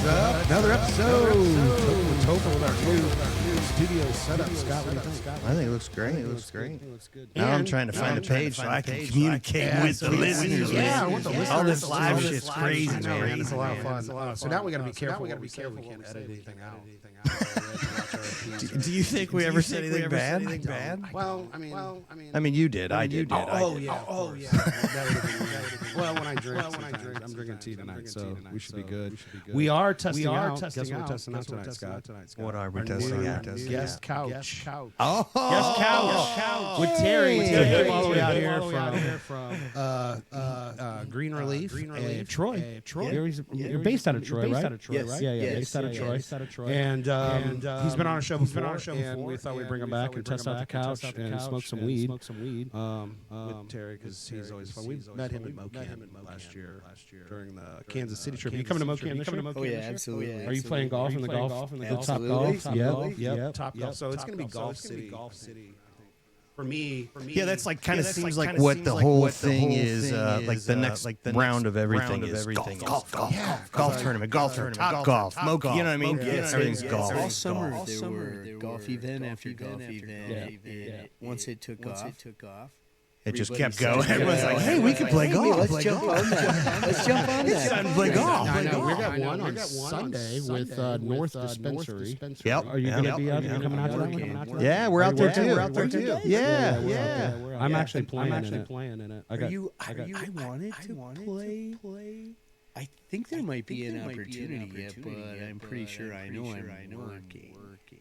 up? Another episode. Toking with Topher with our new studio setup. Scott, what do you think? I think it looks great. It looks great. Now And I'm trying to find a page so I can communicate with the listeners. Yeah, with the listeners. All this live shit's crazy, man. It's a lot of man. fun. So now we got to be careful. We got to be careful. We can't edit anything out. Do you think we ever said anything bad? Well, I mean, you did. I did. Oh yeah. Well, when I drink, I'm drinking tea tonight, so we should be good. We are testing out. Guess what we're testing out tonight, Scott? What are we testing out? Guest couch. Oh, Guest couch with Terry. Terry came all the way out here from Green Relief, Troy. You're based out of Troy, right? Yes. Yeah, based out of Troy. And he's been on a show before, and we thought we'd bring him back and test out the couch and smoke some weed with Terry, because he's always fun. We met him in Mocan last year during the Kansas City trip. Are you coming to Mocan this year? Oh yeah, absolutely. Are you playing golf in the golf? Top golf? Yeah, Top Golf. So it's going to be Golf City. For me, yeah, that's like kind of seems like what the whole thing is. Like the next round of everything is golf tournament, top golf, smoke. You know what I mean? Everything's golf. All summer there were golf event after golf event. Once it took off. It just kept going. Everyone's like, "Hey, we can play golf. Let's jump on that. It's time to play golf." I know. We got one on Sunday with North Dispensary. Yep. Are you going to be out there? Coming out to that one? Yeah, we're out there too. Yeah. I'm actually playing in it. I wanted to play. I think there might be an opportunity yet, but I'm pretty sure I know I'm working.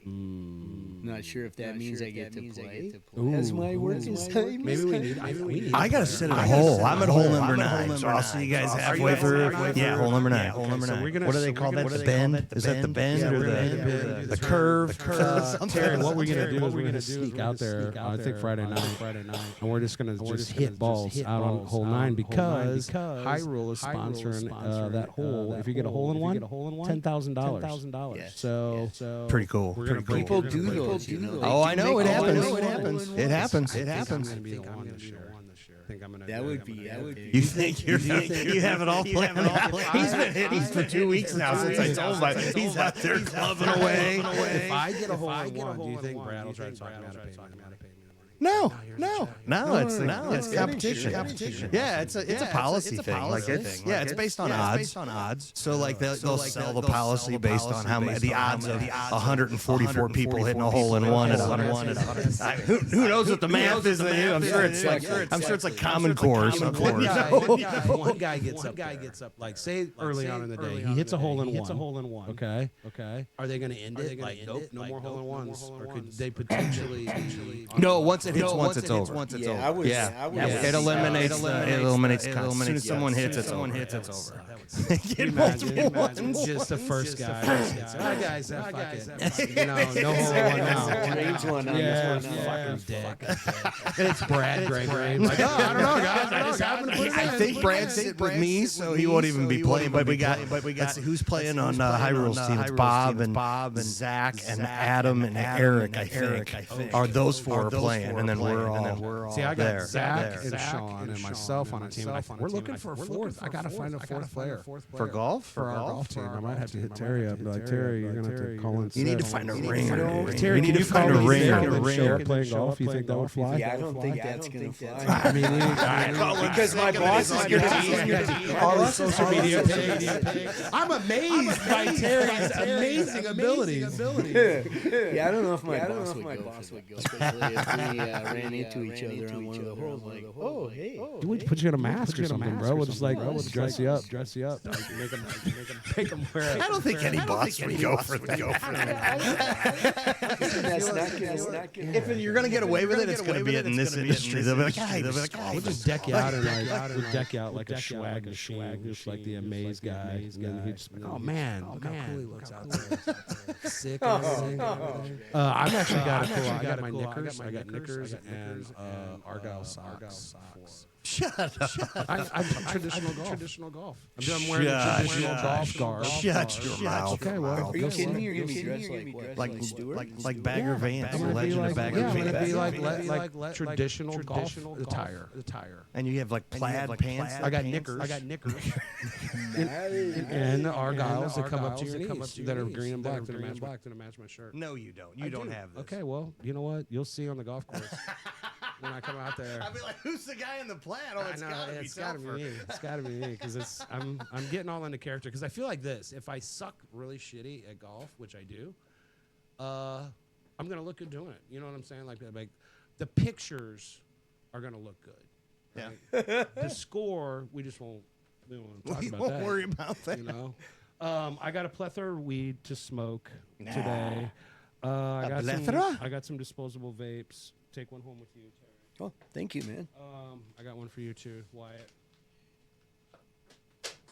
Not sure if that means I get to play as my work assignment. Maybe we need. I gotta sit at a hole. I'm at hole number 9, so I'll see you guys halfway through. Yeah, hole number 9. What do they call that? The bend? Is that the bend or the curve? Terry, what we're gonna do is we're gonna sneak out there. I think Friday night, and we're just gonna hit balls out on hole 9 because Hyrule is sponsoring that hole. If you get a hole in one, $10,000. So pretty cool. People do those. Oh, I know. It happens. It happens. That would be. You think you have it all planned out? He's been hitting for 2 weeks now since I told him. He's out there clubbing away. If I get a hole in one, do you think Brad will try to talk me out of paying me? No, it's competition. Yeah, it's a policy thing. Like it's based on odds. So like they'll sell the policy based on how many the odds of 144 people hitting a hole in one at 100. Who knows what the math is? I'm sure it's like Common Core or something. One guy gets up. Like say early on in the day, he hits a hole in one. Okay. Are they going to end it? Like nope, no more hole in ones, or could they potentially? No, once it hits once, it's over. It eliminates. As soon as someone hits, it's over. Imagine just the first guy. All right, guys, fuck it. No hole in one now. Range one. Fucking dick. It's Brad Gregory. Like, I don't know, guys. I just happened to put it in. I think Brad's sitting with me, so he won't even be playing. But we got who's playing on Hyrule's team? It's Bob and Zach and Adam and Eric. I think are those four playing, and then we're all. See, I got Zach and Sean and myself on a team. We're looking for a fourth. I got to find a fourth player. For golf? For our golf team. I might have to hit Terry up and be like, Terry, you're going to have to call in. You need to find a ringer. Terry, you need to find a ringer. Playing golf, you think that would fly? Yeah, I don't think that's going to fly. I mean, because my boss is going to all the social media pages. I'm amazed by Terry's amazing abilities. Yeah, I don't know if my boss would go, especially if we ran into each other on one of the holes. Like, oh, hey. We put you in a mask or something, bro. We'll just dress you up. Make them wear it. I don't think any boss would go for that. If you're gonna get away with it, it's gonna be in this industry. They'll be like, we'll just deck you out and like a swag machine, just like the Amaze guy. And then he'd just, oh man, look how cool he looks out there. Sick. I'm actually got a cool. I got my knickers. I got knickers and Argyle socks. Shut up. I'm traditional golf. I'm wearing a traditional golf garb. Shut your mouth. Okay, well, Are you kidding me? You're gonna be dressed like what? Like Stewart? like Bagger Vance, I'm gonna be Legend of Bagger I'm Vance. gonna be like traditional golf attire. And you have like plaid pants. I got knickers. And the Argyles that come up to your knees that are green and black that match my shirt. No, you don't. You don't have this. Okay, well, you know what? You'll see on the golf course when I come out there. I'll be like, who's the guy in the plaid? Oh, it's gotta be Topher. It's gotta be me because I'm getting all into character because I feel like this. If I suck really shitty at golf, which I do, I'm gonna look good doing it. You know what I'm saying? Like the pictures are gonna look good. Right? Yeah. The score, we won't talk about that. We won't worry about that. You know. I got a plethora of weed to smoke today. I got some disposable vapes. Take one home with you, Terry. Oh, thank you, man. I got one for you too, Wyatt.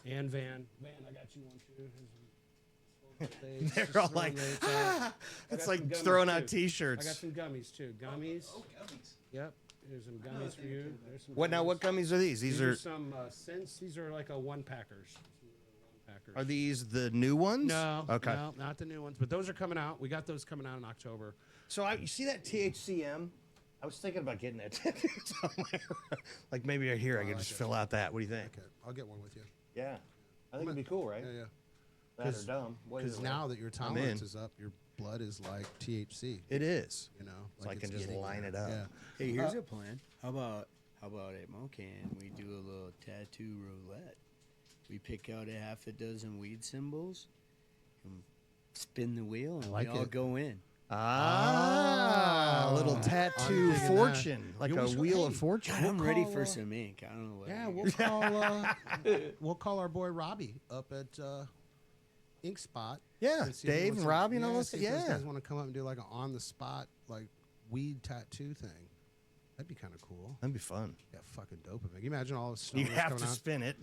And Van, I got you one too. They're all like, it's like throwing out T-shirts. I got some gummies too. Gummies. Oh, gummies. Yep. There's some gummies for you. There's some What now? What gummies are these? These are some scents. These are like a one-packers. Are these the new ones? No. Okay. No, not the new ones. But those are coming out. We got those coming out in October. So you see that THCM? I was thinking about getting that tattooed somewhere. Like maybe right here I could just fill out that. What do you think? Okay, I'll get one with you. Yeah. I think it'd be cool, right? Yeah. That or dumb. Because now that your tolerance is up, your blood is like THC. It is. You know, So I can just getting line there. it up. Yeah. Hey, here's a plan. How about at Mocan we do a little tattoo roulette? We pick out a half a dozen weed symbols and spin the wheel, and we all go in. A little tattoo fortune, like a wheel of fortune. God, I'm ready for some ink. I don't know what. Yeah, we'll call our boy Robbie up at Ink Spot. Yeah, and see if he Dave wants and to- Robbie and all those. see if those Yeah, guys want to come up and do like an on the spot like weed tattoo thing. That'd be kind of cool. that'd be fun. Yeah, fucking dope. Can you imagine all the You stoners have coming to out? spin it.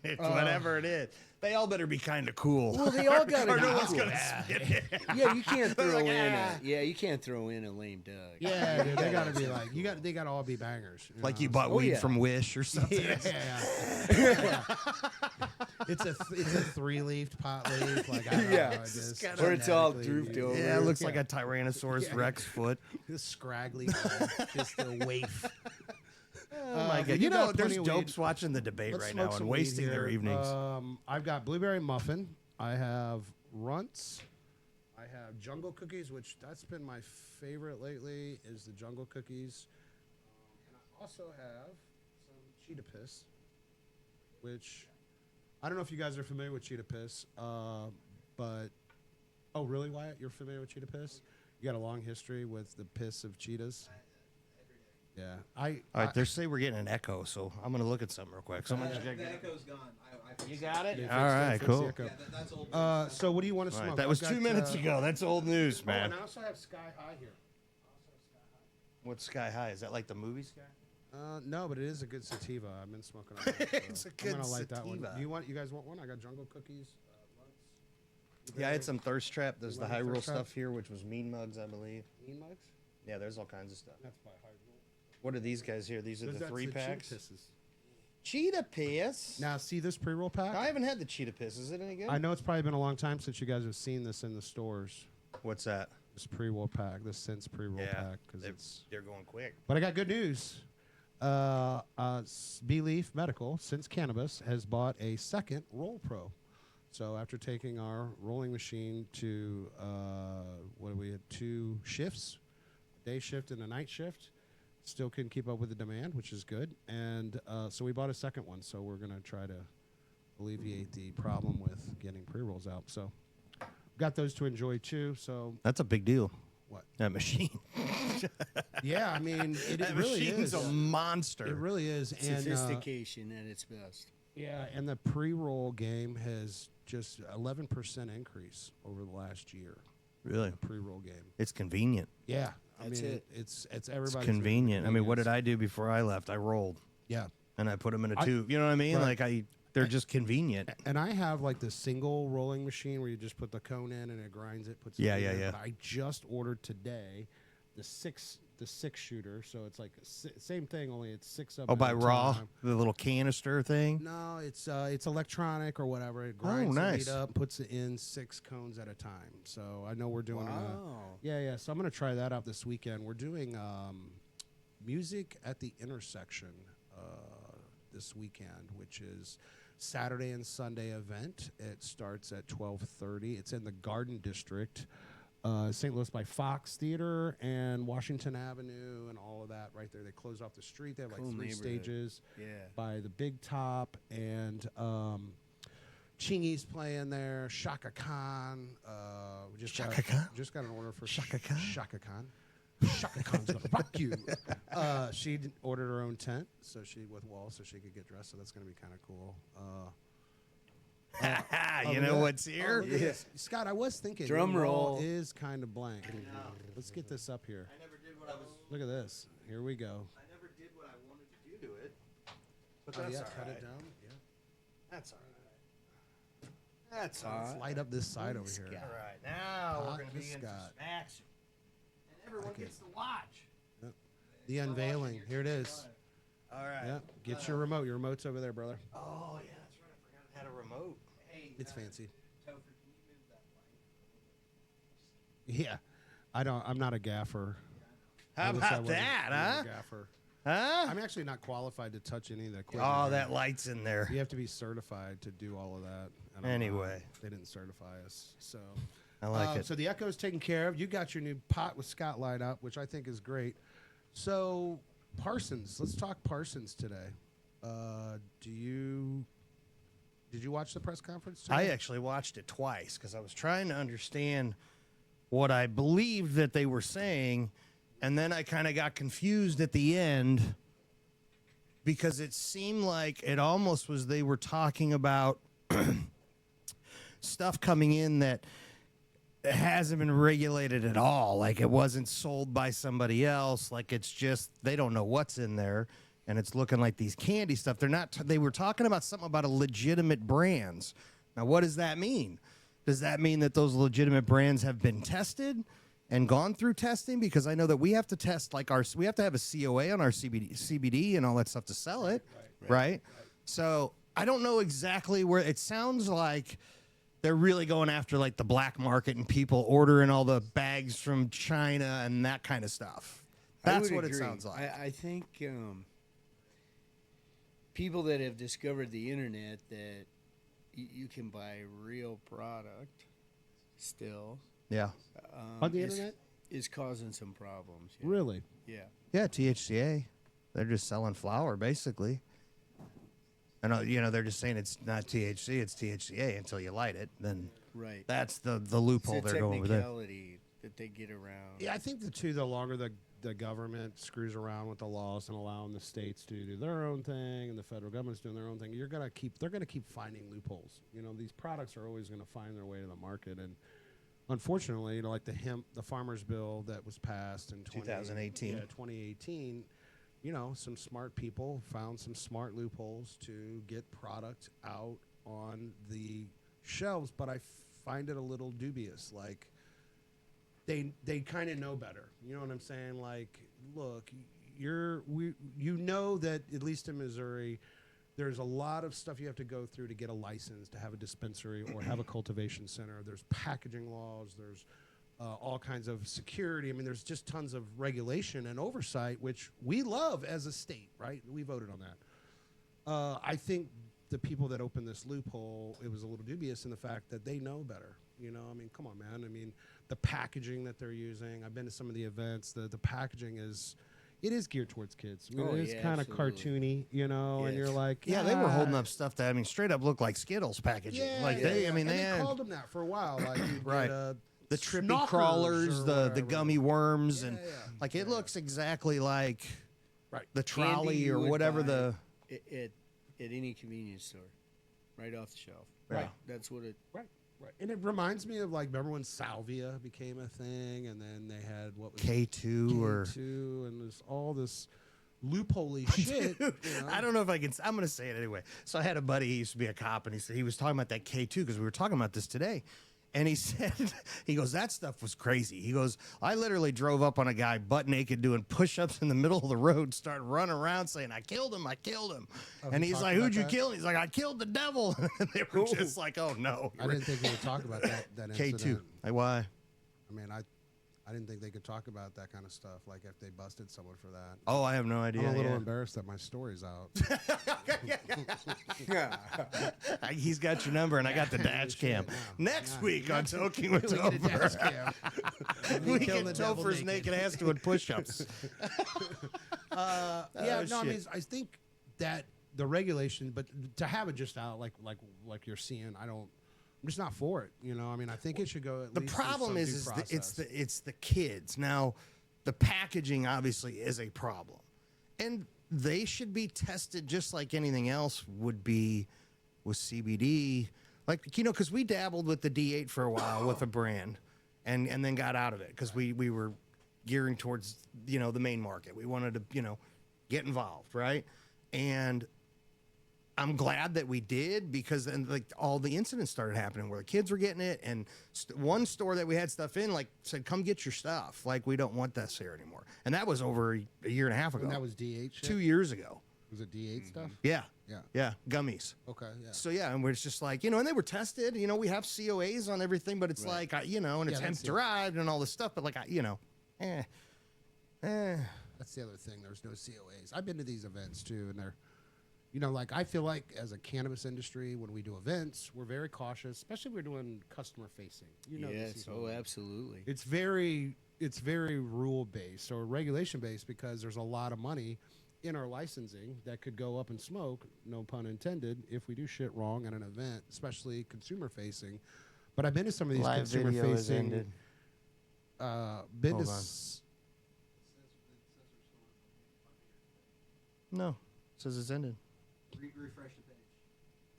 It's whatever it is. They all better be kind of cool. Well, they all got to or be no one's cool. gonna spin it. Yeah, you can't throw like, you can't throw in a lame duck. Yeah, dude, they gotta be like they gotta all be bangers. Like know? you bought weed from Wish or something. Yeah. It's a 3-leafed pot leaf. Like I don't know, just Or it's all genetically- drooped over. Yeah, it looks like a Tyrannosaurus Rex foot. This scraggly ball, just a waif. Oh my God! You know, there's dopes watching the debate right now and wasting their evenings. I've got blueberry muffin. I have runts. I have jungle cookies, which that's been my favorite lately. Is the jungle cookies, and I also have some cheetah piss, which I don't know if you guys are familiar with cheetah piss, but oh really, Wyatt? You're familiar with cheetah piss? You got a long history with the piss of cheetahs. Yeah, All right, they say we're getting an echo, so I'm gonna look at something real quick. The echo's gone. I You got it? They All right, cool. the echo. Yeah, that's old. So what do you want to All smoke? right, that I've was got, 2 minutes ago. That's old news, Oh, man. and I also have Sky High here. What's Sky High? Is that like the movie Sky? No, but it is a good sativa. I've been smoking on that. It's a I'm good gonna light that one. sativa. Do you guys want one? I got jungle cookies. Yeah, I had some Thirst Trap. There's You the want a High Rule Thirst Trap? stuff here, which was Mean Mugs, I believe. Mean mugs? Yeah, there's all kinds of stuff. That's by High Rule. What are these guys here? These are the That's 3-packs. cheetah pisses. Cheetah Piss. Now, see this pre-roll pack? I haven't had the Cheetah Piss. Is it any good? I know it's probably been a long time since you guys have seen this in the stores. What's that? This pre-roll pack, this Sense pre-roll Yeah, pack, because they're going quick. But I got good news. B-Leaf Medical, since Cannabis, has bought a second Roll Pro. So after taking our rolling machine to, what we had, 2 shifts, a day shift and a night shift, still couldn't keep up with the demand, which is good. And so we bought a second one. So we're going to try to alleviate the problem with getting pre-rolls out. So got those to enjoy too. So That's a big deal. what? That machine. Yeah, I mean, it That really machine's is. a monster. It really is. And Sophistication at its best. yeah, and the pre-roll game has just 11% increase over the last year. Really? The pre-roll game. It's convenient. Yeah, That's I mean, it. It's It's everybody's convenient. I mean, what did convenience. I do before I left? I rolled Yeah, and I put them in a I- tube. You know what I mean? right. Like they're just convenient. and I have like the single rolling machine where you just put the cone in and it grinds it. Puts Yeah, it in yeah, there. yeah. But I just ordered today the 6 the 6-shooter, so it's like same thing, only it's 6 of Oh, them by at a raw, time. the little canister thing. No, it's electronic or whatever. It grinds nice. the weed up, puts it in 6 cones at a time. So I know we're doing. Wow. Yeah. So I'm gonna try that out this weekend. We're doing music at the intersection this weekend, which is Saturday and Sunday event. It starts at 12:30. It's in the Garden District, St. Louis, by Fox Theater and Washington Avenue and all of that right there. They close off the street. They have like Cool 3 neighborhood. stages Yeah. by the Big Top, and Chingy's playing there. Shaka Khan. We just Shaka Khan? just got an order for Shaka Khan? Shaka Khan. Shaka Khan's gonna rock you. She ordered her own tent, so she with walls, so she could get dressed. So that's gonna be kind of cool. You know what's here? Look at this. Scott, I was thinking Drum your wall roll. is kind of blank. Let's get this up here. I never did what I was. Look at this. Here we go. I never did what I wanted to do to it. But Oh, that's yeah, all cut right. it down. Yeah. That's all right. That's all right. Let's light up this side over here. All right, now we're Hot going to be to in some Scott. action. And everyone Okay. gets to watch. The unveiling. Here it is. All right. Yeah. Get your remote. Your remote's over there, brother. Oh, yeah, that's right. I forgot it had a remote. Hey, It's fancy. Topher, can you move that light? Yeah. I'm not a gaffer. How I wish I about wasn't that, a huh? Gaffer. Huh? I'm actually not qualified to touch any of the equipment. Oh, here. that light's in there. You have to be certified to do all of that. And I'm Anyway. not. They didn't certify us. So I like it. So the Echo's taken care of. You got your new pot with Scott light up, which I think is great. So Parsons, let's talk Parsons today. Did you watch the press conference today? I actually watched it twice because I was trying to understand what I believed that they were saying, and then I kind of got confused at the end because it seemed like it almost was they were talking about stuff coming in that hasn't been regulated at all. Like it wasn't sold by somebody else. Like it's just they don't know what's in there, and it's looking like these candy stuff. They're not. They were talking about something about a legitimate brands. Now, what does that mean? Does that mean that those legitimate brands have been tested and gone through testing? Because I know that we have to test we have to have a COA on our CBD and all that stuff to sell it, right? So I don't know exactly where it sounds like. They're really going after like the black market and people ordering all the bags from China and that kind of stuff. That's what it sounds like. I think people that have discovered the internet that you can buy real product still Yeah. On the internet? is causing some problems. Yeah. Really? Yeah. Yeah, THCA. They're just selling flour, basically. And, they're just saying it's not THC, it's THCA until you light it. Then Right. that's the loophole It's a they're going with there. technicality that they get around. Yeah, I think the longer the government screws around with the laws and allowing the states to do their own thing and the federal government's doing their own thing, they're gonna keep finding loopholes. These products are always gonna find their way to the market, and unfortunately, like the farmers bill that was passed in 2018. 2018. Some smart people found some smart loopholes to get product out on the shelves, but I find it a little dubious. Like, they kind of know better. You know what I'm saying? Like, look, that at least in Missouri, there's a lot of stuff you have to go through to get a license to have a dispensary or have a cultivation center. There's packaging laws. There's all kinds of security. I mean, there's just tons of regulation and oversight, which we love as a state, right? We voted on that. I think the people that opened this loophole, it was a little dubious in the fact that they know better. I mean, come on, man. I mean, the packaging that they're using, I've been to some of the events, the packaging is geared towards kids. I mean, it is kind of cartoony, and you're like, Yeah, they were holding up stuff that, straight up looked like Skittles packaging. they called them that for a while. Like, Right. The trippy Snockers crawlers, or the whatever. gummy worms, Yeah, and yeah. it looks exactly like Right. the Candy trolley you or would whatever buy the. at any convenience store, right off the shelf. Right. That's what it. Right. And it reminds me of, like, remember when Salvia became a thing, and then they had what was K2 or K2, and there's all this loophole-y shit. I don't know if I can. I'm going to say it anyway. So I had a buddy. He used to be a cop, and he was talking about that K2 because we were talking about this today. And he said, he goes, that stuff was crazy. He goes, I literally drove up on a guy butt naked doing push-ups in the middle of the road, started running around saying, I killed him. Oh, And he he's talked like, about who'd you that? kill? He's like, I killed the devil. And they were just like, oh, no. I didn't think we would talk about that incident. K2. Why? I mean, I didn't think they could talk about that kind of stuff, like if they busted someone for that. Oh, I have no idea. I'm a little embarrassed that my story's out. He's got your number, and I got the dash cam. Next week on Toking with We get a dash Topher. cam. We kill get the devil Topher's naked ass doing push-ups. Yeah, no, I shit. mean, I think that the regulation, but to have it just out like you're seeing, I'm just not for it. You know, I mean, I think it should go. At The least problem through is some due process. it's the kids. Now, the packaging obviously is a problem, and they should be tested just like anything else would be with CBD. Like, you know, because we dabbled with the D8 for a while with a brand, and then got out of it because we were gearing towards, you know, the main market. We wanted to, you know, get involved, right? And I'm glad that we did, because then like all the incidents started happening where the kids were getting it, and one store that we had stuff in like said, "Come get your stuff. Like, we don't want this here anymore." And that was over a year and a half ago. And that was D8 shit? 2 years ago. Was it D8 stuff? Yeah. Yeah. Yeah. Gummies. Okay. Yeah. So yeah, and we're just like, you know, and they were tested. You know, we have COAs on everything, but it's like, you know, and it's Yeah, hemp that's it. derived and all this stuff. But like, you know, That's the other thing. There's no COAs. I've been to these events too, and they're, you know, like I feel like as a cannabis industry, when we do events, we're very cautious, especially if we're doing customer facing. You know, this Yes. is Oh, all- absolutely. It's very rule based or regulation based, because there's a lot of money in our licensing that could go up in smoke, no pun intended, if we do shit wrong at an event, especially consumer facing. But I've been to some of these live consumer video has facing. ended. Been Hold to on. No, it says it's ended. Refresh the page.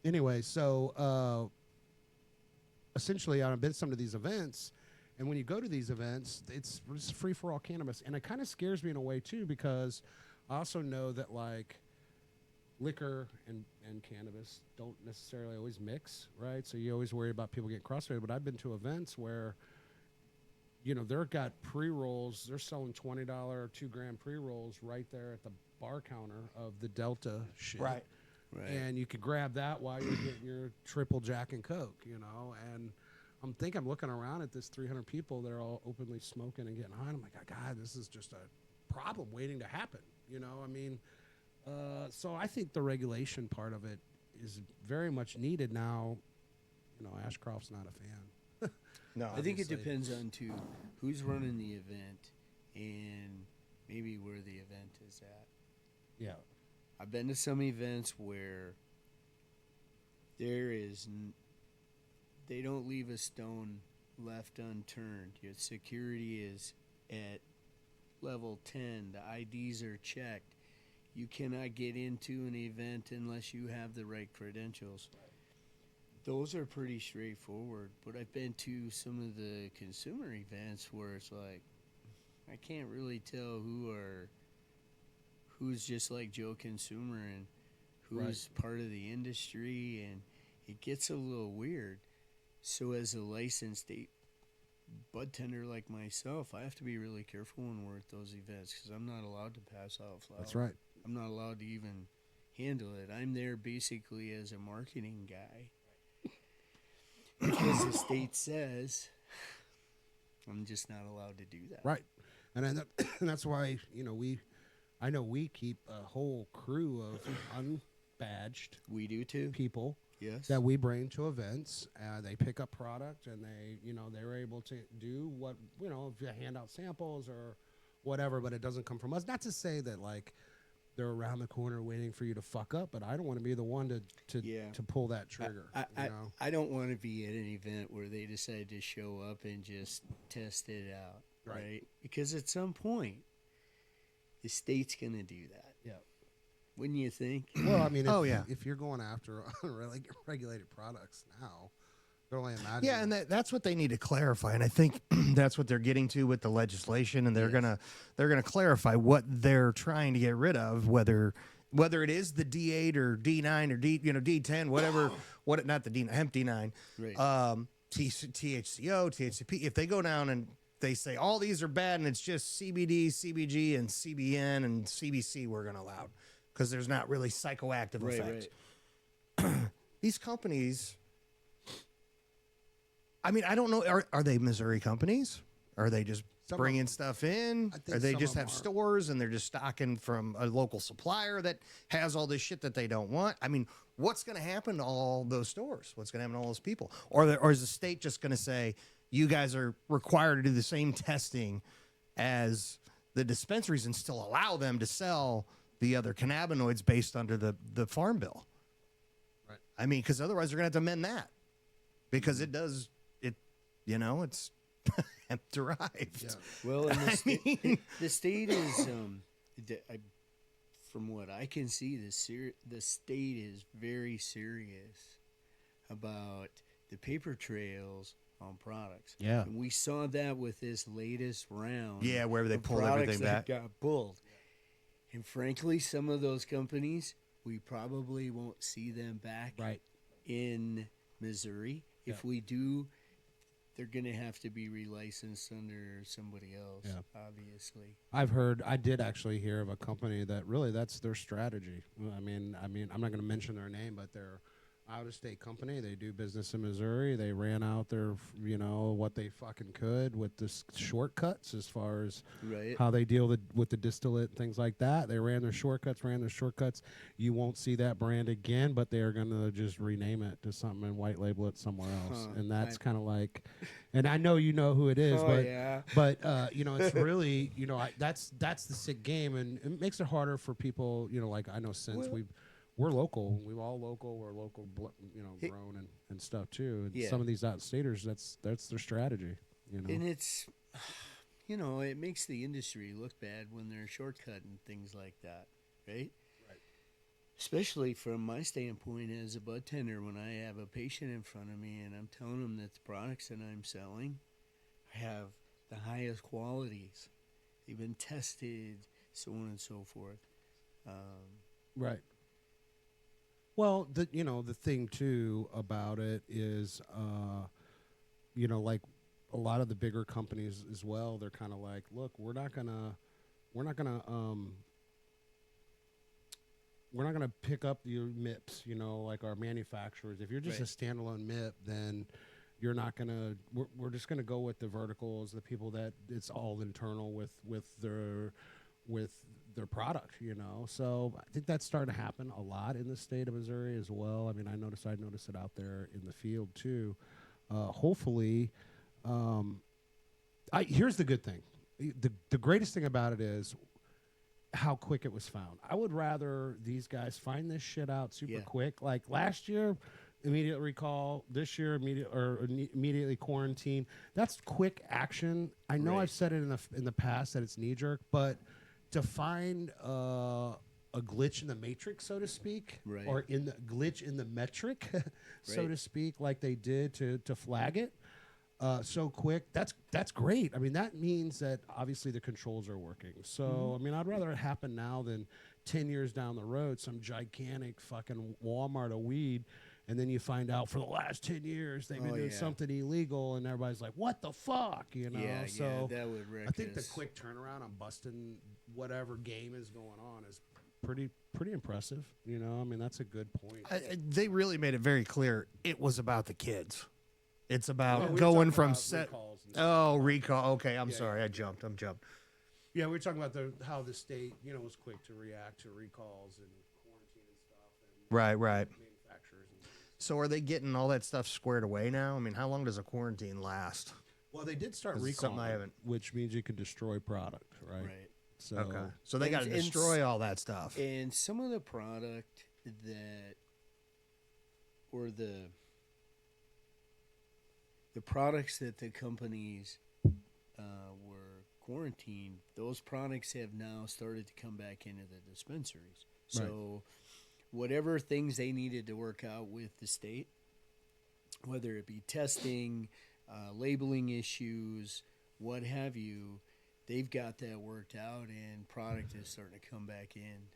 anyway, so essentially, I've been to some of these events, and when you go to these events, it's just free for all cannabis, and it kind of scares me in a way too, because I also know that like liquor and cannabis don't necessarily always mix, right? So you always worry about people getting crossfaded. But I've been to events where, you know, they've got pre-rolls. They're selling $20 or 2 gram pre-rolls right there at the bar counter of the Delta shit. Right. Right. And you could grab that while you're getting your triple Jack and Coke, you know. And I'm looking around at this 300 people. They're all openly smoking and getting high. And I'm like, God, this is just a problem waiting to happen. You know, I mean, so I think the regulation part of it is very much needed now. You know, Ashcroft's not a fan. No, I think it obviously. depends on who's running the event and maybe where the event is at. Yeah. I've been to some events where they don't leave a stone left unturned. Your security is at level 10. The IDs are checked. You cannot get into an event unless you have the right credentials. Those are pretty straightforward, but I've been to some of the consumer events where it's like I can't really tell who's just like Joe Consumer and who's part of the industry, and it gets a little weird. So as a licensed bud tender like myself, I have to be really careful when we're at those events because I'm not allowed to pass out flower. That's right. I'm not allowed to even handle it. I'm there basically as a marketing guy. Because the state says I'm just not allowed to do that. Right. And that's why, you know, I know we keep a whole crew of unbadged We do too. people Yes. that we bring to events. They pick up product, and they're able to do what, you know, if you hand out samples or whatever, but it doesn't come from us. Not to say that like they're around the corner waiting for you to fuck up, but I don't want to be the one to pull that trigger. I don't want to be at an event where they decide to show up and just test it out, right? Because at some point, the state's going to do that. Yeah. Wouldn't you think? Well, I mean, Oh, if you're going after regulated products now, they're only imagining. Yeah, and that's what they need to clarify, and I think that's what they're getting to with the legislation, and they're gonna clarify what they're trying to get rid of, whether it is the D8 or D9 or D10, whatever, not the D hemp D9, Right. THCO, THCP, if they go down and they say all these are bad and it's just CBD, CBG, and CBN and CBC we're going to allow because there's not really psychoactive effects. Right. These companies, I mean, I don't know. Are they Missouri companies? Are they just bringing stuff in? Or they just have stores and they're just stocking from a local supplier that has all this shit that they don't want? I mean, what's going to happen to all those stores? What's going to happen to all those people? Or is the state just going to say, you guys are required to do the same testing as the dispensaries and still allow them to sell the other cannabinoids based under the Farm Bill? Right. I mean, because otherwise they're going to have to amend that because it does, it's hemp derived. Yeah. Well, and the state is, from what I can see, the state is very serious about the paper trails on products. Yeah. And we saw that with this latest round. Yeah, where they of pulled products everything that back. got pulled. And frankly, some of those companies, we probably won't see them back Right. in Missouri. If we do, they're going to have to be relicensed under somebody else, obviously. I did actually hear of a company that really that's their strategy. I mean, I'm not going to mention their name, but they're out-of-state company. They do business in Missouri. They ran out their, what they fucking could with the shortcuts as far as how they deal with the distillate and things like that. They ran their shortcuts. You won't see that brand again, but they are going to just rename it to something and white label it somewhere else. And that's kind of like, and I know you know who it is, but it's really, that's the sick game, and it makes it harder for people, like I know since we're local. We're all local. We're local, grown and stuff too. And some of these outstaters, that's their strategy. And it's, it makes the industry look bad when they're shortcutting things like that, right? Right. Especially from my standpoint as a bud tender, when I have a patient in front of me and I'm telling them that the products that I'm selling have the highest qualities, they've been tested, so on and so forth. Right. Well, the thing too about it is, like a lot of the bigger companies as well, they're kind of like, look, we're not gonna pick up your MIPs, like our manufacturers. If you're just a standalone MIP, then you're not gonna. We're just gonna go with the verticals, the people that it's all internal with their product, So I think that's starting to happen a lot in the state of Missouri as well. I mean, I noticed it out there in the field too. Hopefully, here's the good thing. The greatest thing about it is how quick it was found. I would rather these guys find this shit out super quick. Like last year, immediate recall. This year, immediately quarantine. That's quick action. I know I've said it in the past that it's knee jerk, but to find a glitch in the matrix, so to speak, or in the glitch in the metric, so to speak, like they did to flag it so quick, that's great. I mean, that means that obviously the controls are working. So, I mean, I'd rather it happen now than 10 years down the road, some gigantic fucking Walmart of weed, and then you find out for the last 10 years they've been doing something illegal, and everybody's like, what the fuck, So that would wreck I think us. the quick turnaround on busting whatever game is going on is pretty impressive. I mean, that's a good point. They really made it very clear it was about the kids. It's about we were going talking from about set. recalls and stuff. Recall. Okay, I'm sorry. I jumped. Yeah, we were talking about how the state, was quick to react to recalls and quarantine and stuff. And Right. manufacturers. So are they getting all that stuff squared away now? I mean, how long does a quarantine last? Well, they did start 'Cause it's something I recalling, haven't- which means you can destroy product, right? Right. So, Okay. So they got to destroy all that stuff. And some of the product that, or the products that the companies were quarantined, those products have now started to come back into the dispensaries. So whatever things they needed to work out with the state, whether it be testing, labeling issues, what have you, they've got that worked out, and product is starting to come back in.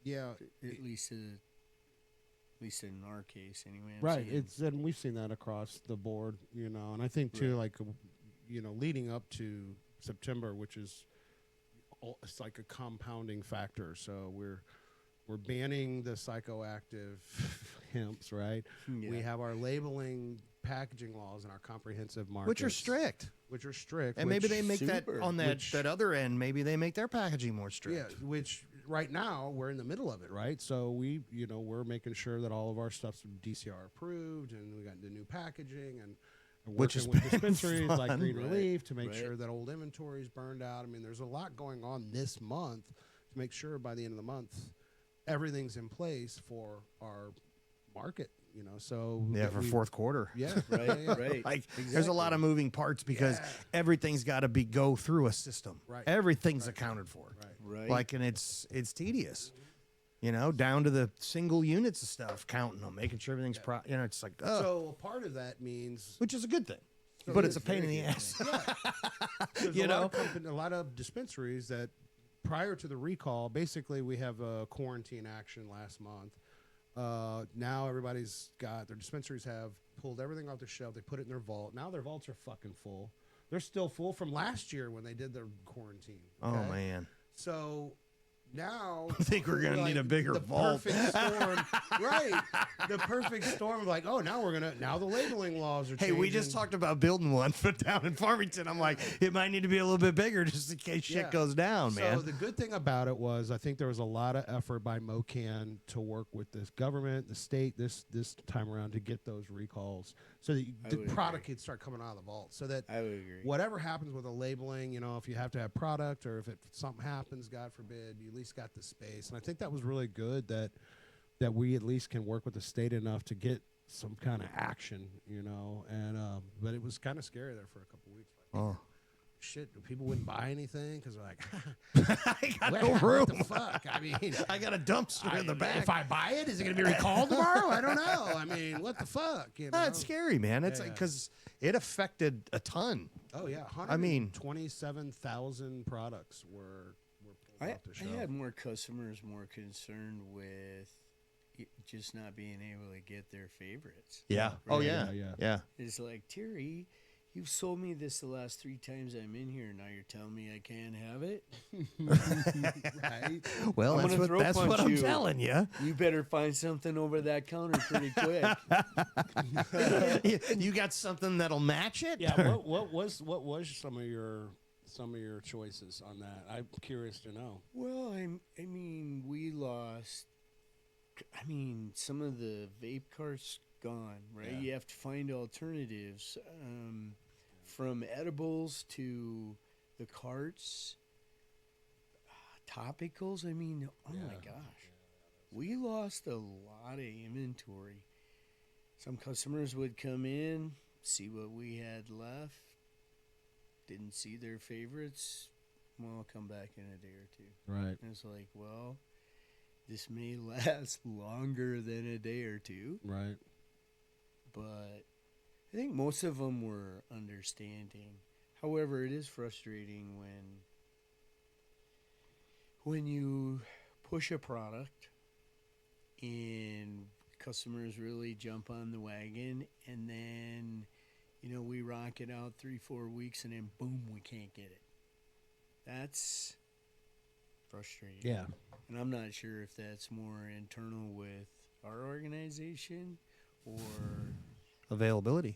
yeah, At least At least in our case, anyway. Right. And we've seen that across the board, and I think too, like, leading up to September, which is, it's like a compounding factor. So we're banning the psychoactive hemps, right? Yeah. We have our labeling packaging laws in our comprehensive markets, which are strict. And maybe they make that on that other end. Maybe they make their packaging more strict. Yeah, which right now we're in the middle of it, right? So we're making sure that all of our stuff's DCR approved, and we got the new packaging, and working with dispensaries like Green Relief to make sure that old inventory is burned out. I mean, there's a lot going on this month to make sure by the end of the month everything's in place for our market. So for fourth quarter. Yeah, right. Like there's a lot of moving parts because everything's got to go through a system. Right. Everything's accounted for. Right. Like, and it's tedious. Down to the single units of stuff, counting them, making sure everything's it's like so a part of that means, which is a good thing, but it's a pain in the ass. Yeah. A lot of dispensaries that prior to the recall, basically we have a quarantine action last month. Now everybody's got their dispensaries have pulled everything off the shelf. They put it in their vault. Now their vaults are fucking full. They're still full from last year when they did their quarantine. Okay? Oh man. So now I think we're gonna need a bigger vault. Perfect storm, right? The perfect storm of like, now the labeling laws are changing. Hey, we just talked about building one down in Farmington. I'm like, it might need to be a little bit bigger just in case shit goes down, man. So the good thing about it was I think there was a lot of effort by MoCan to work with this government, the state, this time around to get those recalls so that the product could start coming out of the vault. So that I would agree. Whatever happens with the labeling, if you have to have product or if something happens, God forbid, you at least got the space. And I think that was really good that we at least can work with the state enough to get some kind of action, and but it was kind of scary there for a couple of weeks. Oh. Shit, people wouldn't buy anything because they're like, I got no room. What the fuck? I mean, I got a dumpster in the back. If I buy it, is it going to be recalled tomorrow? I don't know. I mean, what the fuck? It's scary, man. It's like because it affected a ton. Oh yeah, I mean, 27,000 products were pulled off the shelf. I had more customers more concerned with just not being able to get their favorites. Yeah. Right? Oh yeah. It's like, Terry, you've sold me this the last 3 times I'm in here. Now you're telling me I can't have it? Right? Well, that's what I'm telling you. You better find something over that counter pretty quick. You got something that'll match it? Yeah. What was some of your choices on that? I'm curious to know. Well, I mean, we lost. I mean, some of the vape carts gone, right? Yeah. You have to find alternatives, from edibles to the carts, topicals. I mean, my gosh, we lost a lot of inventory. Some customers would come in, see what we had left, didn't see their favorites. Well, I'll come back in a day or two. Right. And it's like, well, this may last longer than a day or two. Right. But I think most of them were understanding. However, it is frustrating when you push a product and customers really jump on the wagon, and then, we rock it out 3-4 weeks, and then boom, we can't get it. That's frustrating. Yeah. And I'm not sure if that's more internal with our organization or availability.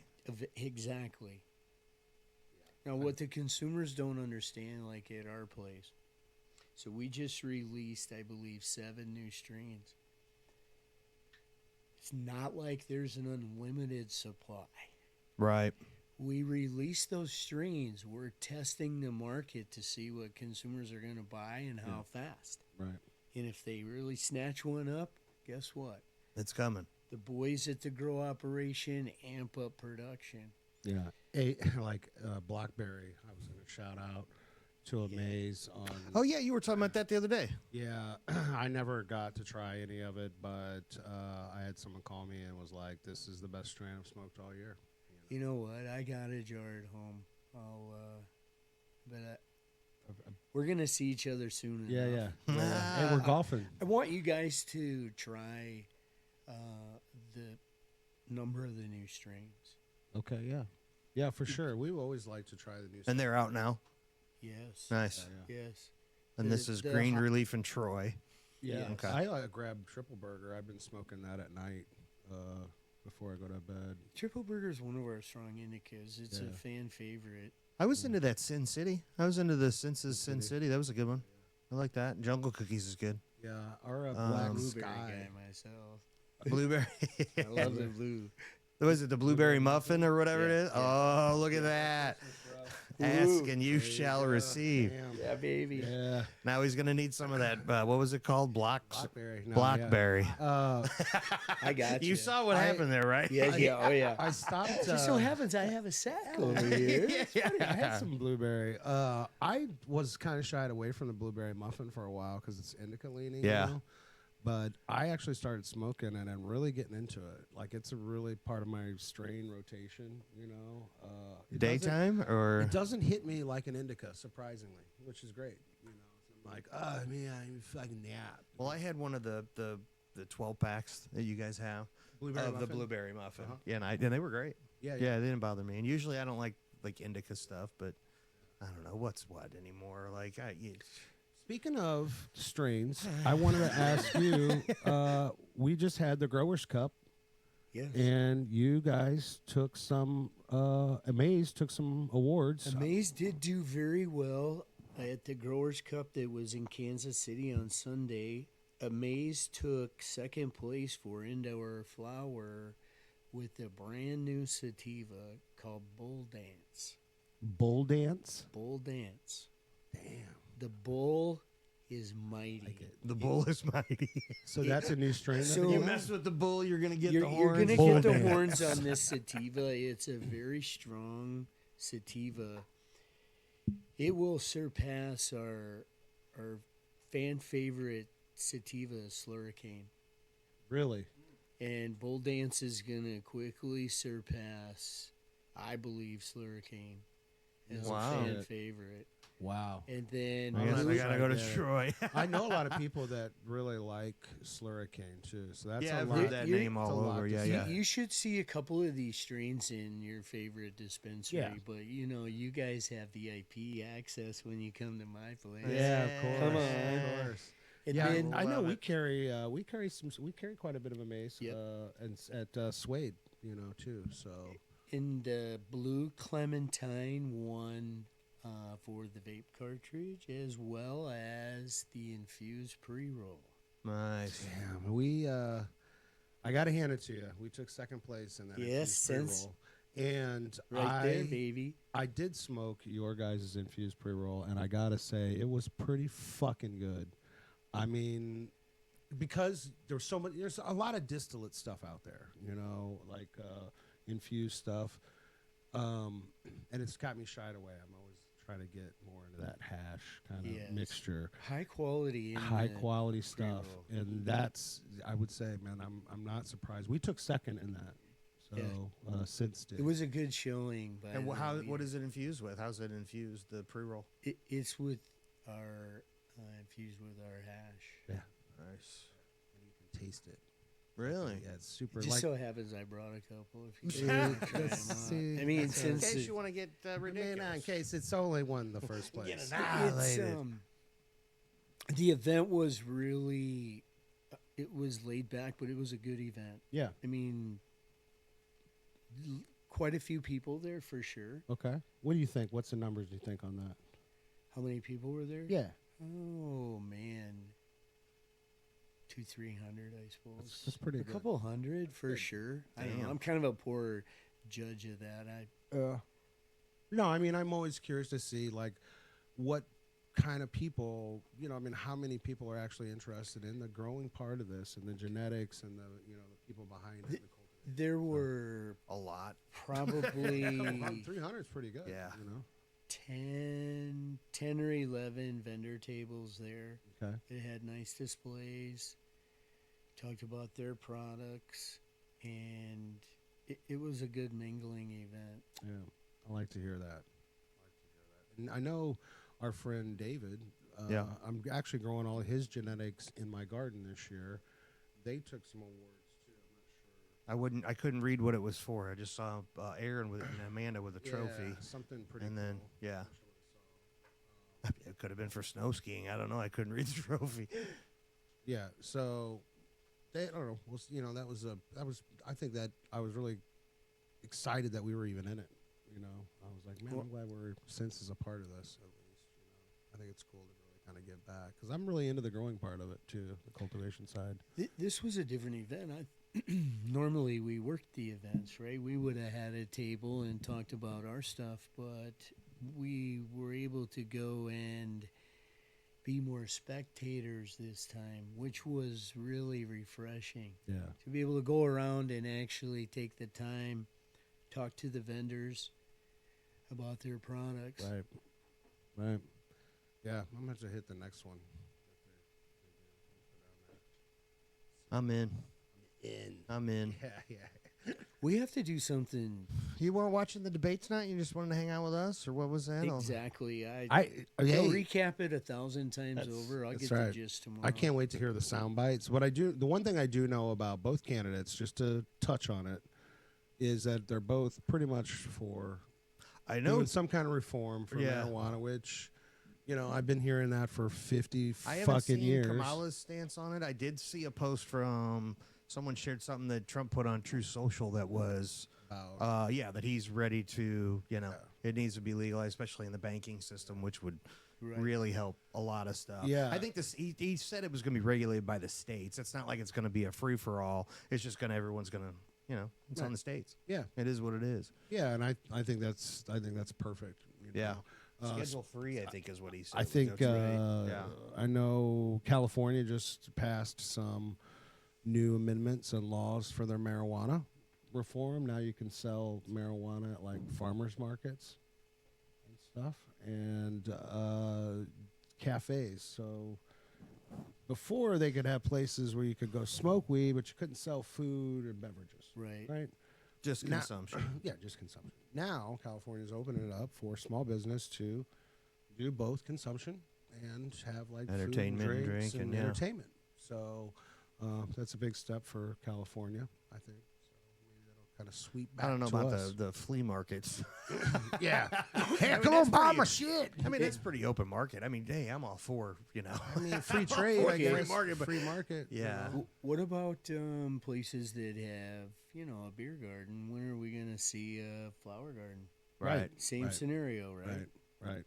Exactly. Now, what the consumers don't understand, like at our place, so we just released, I believe, 7 new strains. It's not like there's an unlimited supply. Right. We released those strains. We're testing the market to see what consumers are going to buy and how fast. Right. And if they really snatch one up, guess what? It's coming. The boys at the grow operation amp up production. Yeah. Blackberry, I was going to shout out to Amaze on. Oh, yeah, you were talking about that the other day. Yeah, I never got to try any of it, but I had someone call me and was like, this is the best strain I've smoked all year. You know what? I got a jar at home. We're going to see each other soon enough. Yeah. Hey, we're golfing. I want you guys to try the number of the new strains. Okay, yeah. Yeah, for sure. We always like to try the new stuff. And they're out now. Yes. Nice. Yes. And this is Green Relief in Troy. Yeah. Okay. I grab Triple Burger. I've been smoking that at night before I go to bed. Triple Burger is one of our strong indicas. It's a fan favorite. I was into that Sin City. I was into the Sin City. That was a good one. I like that. Jungle Cookies is good. Yeah, our Black Blueberry Sky. guy myself. Blueberry. I love the blue. Was it the blueberry muffin or whatever it is? Yeah. Oh, look at that. Ask and you shall receive. Damn. Yeah, baby. Yeah. Now he's going to need some of that. What was it called? Blackberry. No, Blackberry. I got you. You saw what happened there, right? Yeah, oh yeah. I stopped. It just so happens I have a sack over here. I had some blueberry. I was kind of shied away from the blueberry muffin for a while because it's indica leaning. Yeah. You know? But I actually started smoking and I'm really getting into it. Like it's a really part of my strain rotation. You know, Daytime or it doesn't hit me like an indica, surprisingly, which is great. You know, so I'm like, oh man, I'm fucking nap. well, I had one of the 12 packs that you guys have Blueberry of the muffin? blueberry muffin. Uh-huh. Yeah, and they were great. Yeah, Yeah, they didn't bother me. And usually I don't like indica stuff, but I don't know what's what anymore. Like Speaking of strains, I wanted to ask you. We just had the Growers Cup, Yes. and you guys took some. Amaze took some awards. Amaze did do very well at the Growers Cup that was in Kansas City on Sunday. Amaze took second place for Indoor Flower with a brand new sativa called Bull Dance. Bull dance. Bull Dance. Damn. The bull is mighty. the bull is mighty. So that's a new strain. So- that you you mess with the bull, you're gonna get You're the horns. going to Bull get the dance. horns on this sativa. It's a very strong sativa. It will surpass our fan favorite sativa, Slurricane. really. And Bull Dance is going to quickly surpass, I believe, Slurricane as Wow. a fan favorite. Wow. And then I guess I Blue- gotta go to Yeah. Troy. I know a lot of people that really like Slurricane too. So that's Yeah, a I've lot. heard that You- name it's a all lot over. to Yeah, see. yeah. You should see a couple of these strains in your favorite dispensary, Yeah. but you guys have VIP access when you come to my place. Yeah, of course. Come on. Of course. And Yeah, then, I know Love we it. carry quite a bit of Amaze Yep. and at Suede, you know, too. So in the Blue Clementine won for the vape cartridge as well as the infused pre-roll. Nice. damn, we I got to hand it to you. We took second place in that. Yes, infused since- pre-roll. And Right there, baby. I did smoke your guys' infused pre-roll, and I gotta say it was pretty fucking good. I mean, because there's a lot of distillate stuff out there, you know, like infused stuff, and it's got me shied away. I'm always trying to get more into that hash kind of Yes. mixture, High quality. In high the quality stuff, pre-roll. and that's I would say, man, I'm not surprised. We took second in that, so since did. It was a good showing. By And the what leader. is it infused with? How's it infused? The pre-roll. It's with our infused with our hash. Nice. you can taste it. Really? Yeah, it's super. It just like, so happens I brought a couple. If you Yeah, want to try 'em let's out. see. I mean, In since In case it- you want to get in ridiculous. case it's only won the first place. it's annihilated. the event was really it was laid back, but it was a good event. Yeah. I mean, quite a few people there for sure. Okay. What do you think? What's the numbers do you think on that? How many people were there? Yeah. Oh man, 200-300, I suppose. That's pretty a good. couple hundred for sure. I don't know. Damn. I'm kind of a poor judge of that. No, I mean, I'm always curious to see like what kind of people, you know, I mean, how many people are actually interested in the growing part of this and the genetics and the, you know, the people behind it. There were A lot. probably 300 is pretty good. Yeah. You know. 10 or 11 vendor tables there. Okay. It had nice displays, talked about their products, and it was a good mingling event. Yeah. I like to hear that. And I know our friend David. Yeah. I'm actually growing all his genetics in my garden this year. They took some awards too. I couldn't read what it was for. I just saw Aaron and Amanda with a trophy. Something pretty And then, cool. it could have been for snow skiing. I don't know. I couldn't read the trophy. Yeah, so I don't know. That was I think that I was really excited that we were even in it. I was like, man, I'm glad Sense is a part of this at least. I think it's cool to really kind of get back because I'm really into the growing part of it too, the cultivation side. This was a different event. Normally we worked the events, right? We would have had a table and talked about our stuff, but we were able to go and be more spectators this time, which was really refreshing. Yeah. To be able to go around and actually take the time, talk to the vendors about their products. Right. Yeah, I'm going to hit the next one. I'm in. Yeah. We have to do something. You weren't watching the debate tonight? You just wanted to hang out with us? Or what was that? Exactly. I'll Hey, recap it 1,000 times over. I'll get the gist tomorrow. I can't wait to hear the sound bites. The one thing I do know about both candidates, just to touch on it, is that they're both pretty much for doing some kind of reform for marijuana, which, I've been hearing that for 50 fucking years. Kamala's stance on it. I did see a post from someone shared something that Trump put on True Social that was, that he's ready to, it needs to be legalized, especially in the banking system, which would really help a lot of stuff. Yeah. I think he said it was going to be regulated by the states. It's not like it's going to be a free for all. It's just everyone's going to, it's on the states. Yeah. It is what it is. Yeah, and I think that's perfect. Schedule free, I think, is what he said. I think I know California just passed some new amendments and laws for their marijuana reform. Now you can sell marijuana at like farmers markets and stuff and cafes. So before they could have places where you could go smoke weed, but you couldn't sell food or beverages. Right. Just consumption. Yeah, just consumption. Now California's opening it up for small business to do both consumption and have like entertainment food and and drinks drink and and entertainment. So that's a big step for California, I think. So maybe that'll kind of sweep back. I don't know to about us. the flea markets. Yeah. Hey, come on, buy my shit. I mean, it's pretty open market. I mean, hey, I'm all for, I mean, free trade, I guess. Free market. Yeah. What about places that have, a beer garden? When are we going to see a flower garden? Right. Same scenario, right? Right.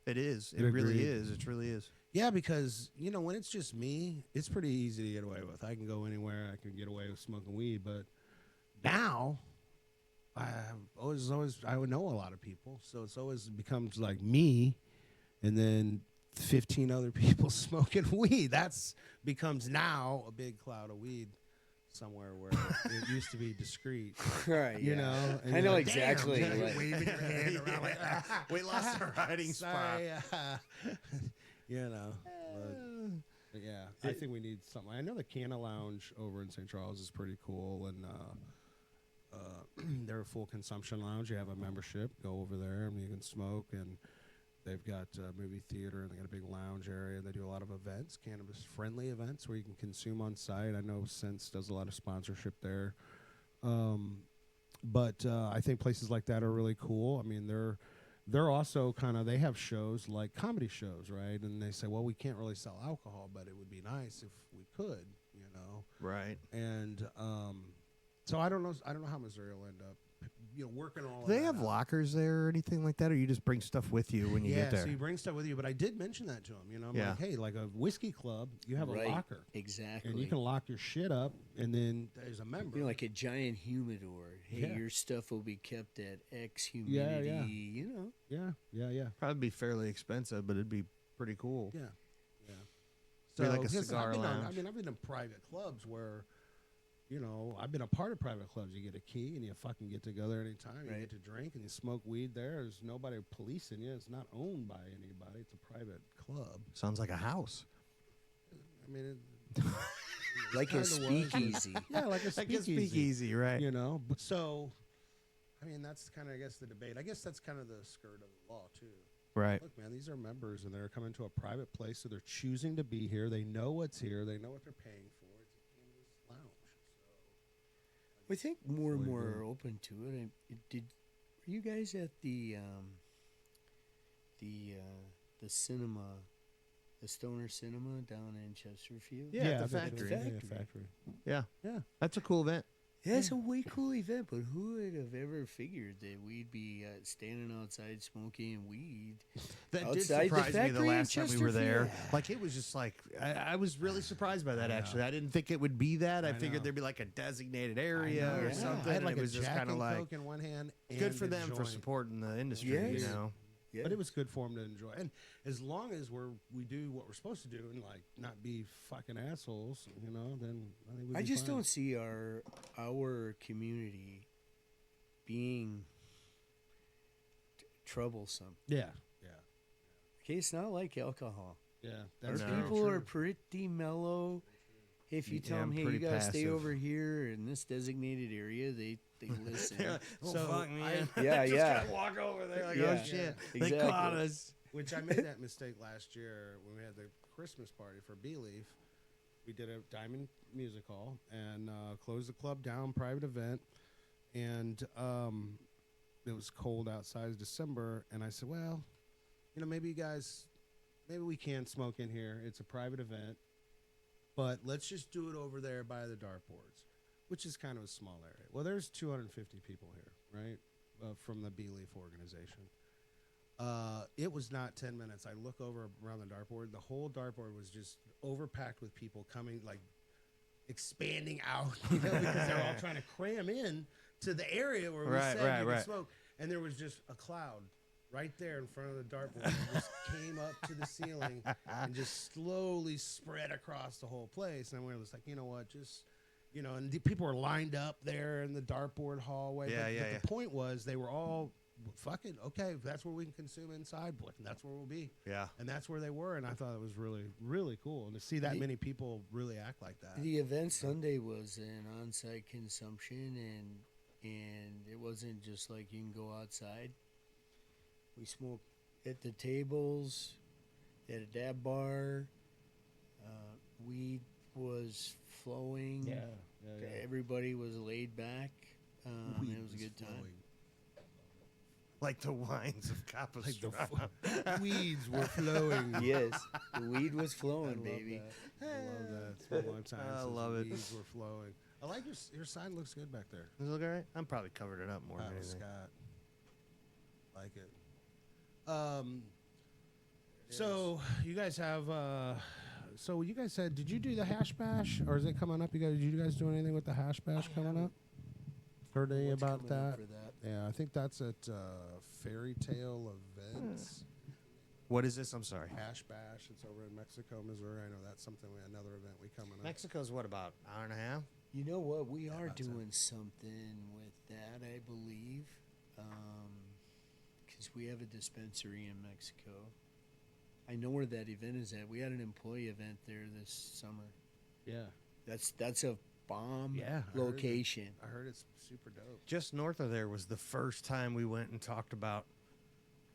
It is. It really is. It truly is. Yeah, because, when it's just me, it's pretty easy to get away with. I can go anywhere. I can get away with smoking weed. But now, I would know a lot of people. So it's always becomes like me and then 15 other people smoking weed. That's becomes now a big cloud of weed somewhere where it used to be discreet. Right. You know? And I know like, exactly. damn, Like, waving your hand around like, We lost our hiding spot. But yeah, I think we need something. I know the Canna Lounge over in St. Charles is pretty cool, and they're a full consumption lounge. You have a membership, go over there, and you can smoke, and they've got a movie theater, and they got a big lounge area, and they do a lot of events, cannabis-friendly events where you can consume on site. I know Sense does a lot of sponsorship there. But I think places like that are really cool. I mean, they're also they have shows like comedy shows, right? And they say, well, we can't really sell alcohol, but it would be nice if we could, Right. And so I don't know how Missouri will end up, working all. Do they have lockers there or anything like that, or you just bring stuff with you when you get there? So you bring stuff with you. But I did mention that to them. I'm like, hey, like a whiskey club, you have a locker, exactly, and you can lock your shit up, and then there's a member, like a giant humidor. Hey, your stuff will be kept at X humidity. Yeah. Probably be fairly expensive, but it'd be pretty cool. Yeah. Be like a cigar lounge. I've been in private clubs where, I've been a part of private clubs. You get a key and you fucking get to go there anytime. You get to drink and you smoke weed there. There's nobody policing you. It's not owned by anybody. It's a private club. Sounds like a house. I mean, like a speakeasy. Yeah, like a speakeasy. Right. But so, I mean, that's kind of, I guess, the debate. I guess that's kind of the skirt of the law, too. Right. Look, man, these are members, and they're coming to a private place, so they're choosing to be here. They know what's here. They know what they're paying for. It's a cannabis lounge. I think more and more are open to it. Were you guys at the cinema, the Stoner Cinema down in Chesterfield? Yeah, I've the been to factory. the factory. Yeah. Yeah. That's a cool event. Yeah, it's a way cool event, but who would have ever figured that we'd be standing outside smoking weed? That did outside the surprise me the factory in last time we were there. Chesterfield? Like, it was just like, I was really surprised by that, actually. I didn't think it would be that. I figured know. there'd be like a designated area or Yeah. something. I had and like it a was just Jack kind of and like, Coke in one hand. good and for a them for joint. supporting the industry, Yes. you know? Yeah. But it was good for them to enjoy. And as long as we do what we're supposed to do and like not be fucking assholes, you know, then I think we'd I be just fine. don't see our community being troublesome. Yeah. Yeah. Okay, it's not like alcohol. Yeah. Our That's No. people are pretty mellow. If you tell Yeah, them, hey, you pretty gotta stay passive. over here in this designated area, they listen. Oh, So fuck, man. Yeah, Just yeah. gotta walk over there like, Yeah. oh, shit. They Exactly. caught us. Which I made that mistake last year when we had the Christmas party for B-Leaf. We did a Diamond Music Hall and closed the club down, private event. And it was cold outside. It was December. And I said, well, you know, maybe we can smoke in here. It's a private event. But let's just do it over there by the dartboards, which is kind of a small area. Well, there's 250 people here, right, from the B-Leaf organization. It was not 10 minutes. I look over around the dartboard. The whole dartboard was just overpacked with people coming, like, expanding out, you know, because they're all trying to cram in to the area where we said you could smoke. And there was just a cloud right there in front of the dartboard. It just came up to the ceiling and just slowly spread across the whole place. And we were just like, you know what, just, you know, and the people were lined up there in the dartboard hallway. But the point was they were all, fuck it, okay, if that's where we can consume inside, that's where we'll be. Yeah. And that's where they were. And I thought it was really, really cool. And to see that many people really act like that. The event Sunday was an on-site consumption, and it wasn't just like you can go outside. We smoked at the tables, at a dab bar. Weed was flowing. Yeah. Everybody was laid back. It was a good time. Like the wines of Capistrano. Weeds were flowing. Yes, the weed was flowing, love baby. I love that. It's been a long time I since love the it. weeds were flowing. I like your sign looks good back there. Does it look all right? I'm probably covered it up more than Oh, anything. Scott. Like it. So you guys have so you guys said, did you do the hash bash or is it coming up? Did you guys do anything with the hash bash coming up? Heard any What's about coming up that? for that? Yeah, I think that's at Fairy Tale Events. What is this? I'm sorry. Hash bash. It's over in Mexico, Missouri. I know that's another event we coming up. Mexico's what, about an hour and a half? You know what? We are about doing something with that, I believe, because we have a dispensary in Mexico. I know where that event is at. We had an employee event there this summer. Yeah. That's a bomb Yeah, I heard location. I heard it's super dope. Just north of there was the first time we went and talked about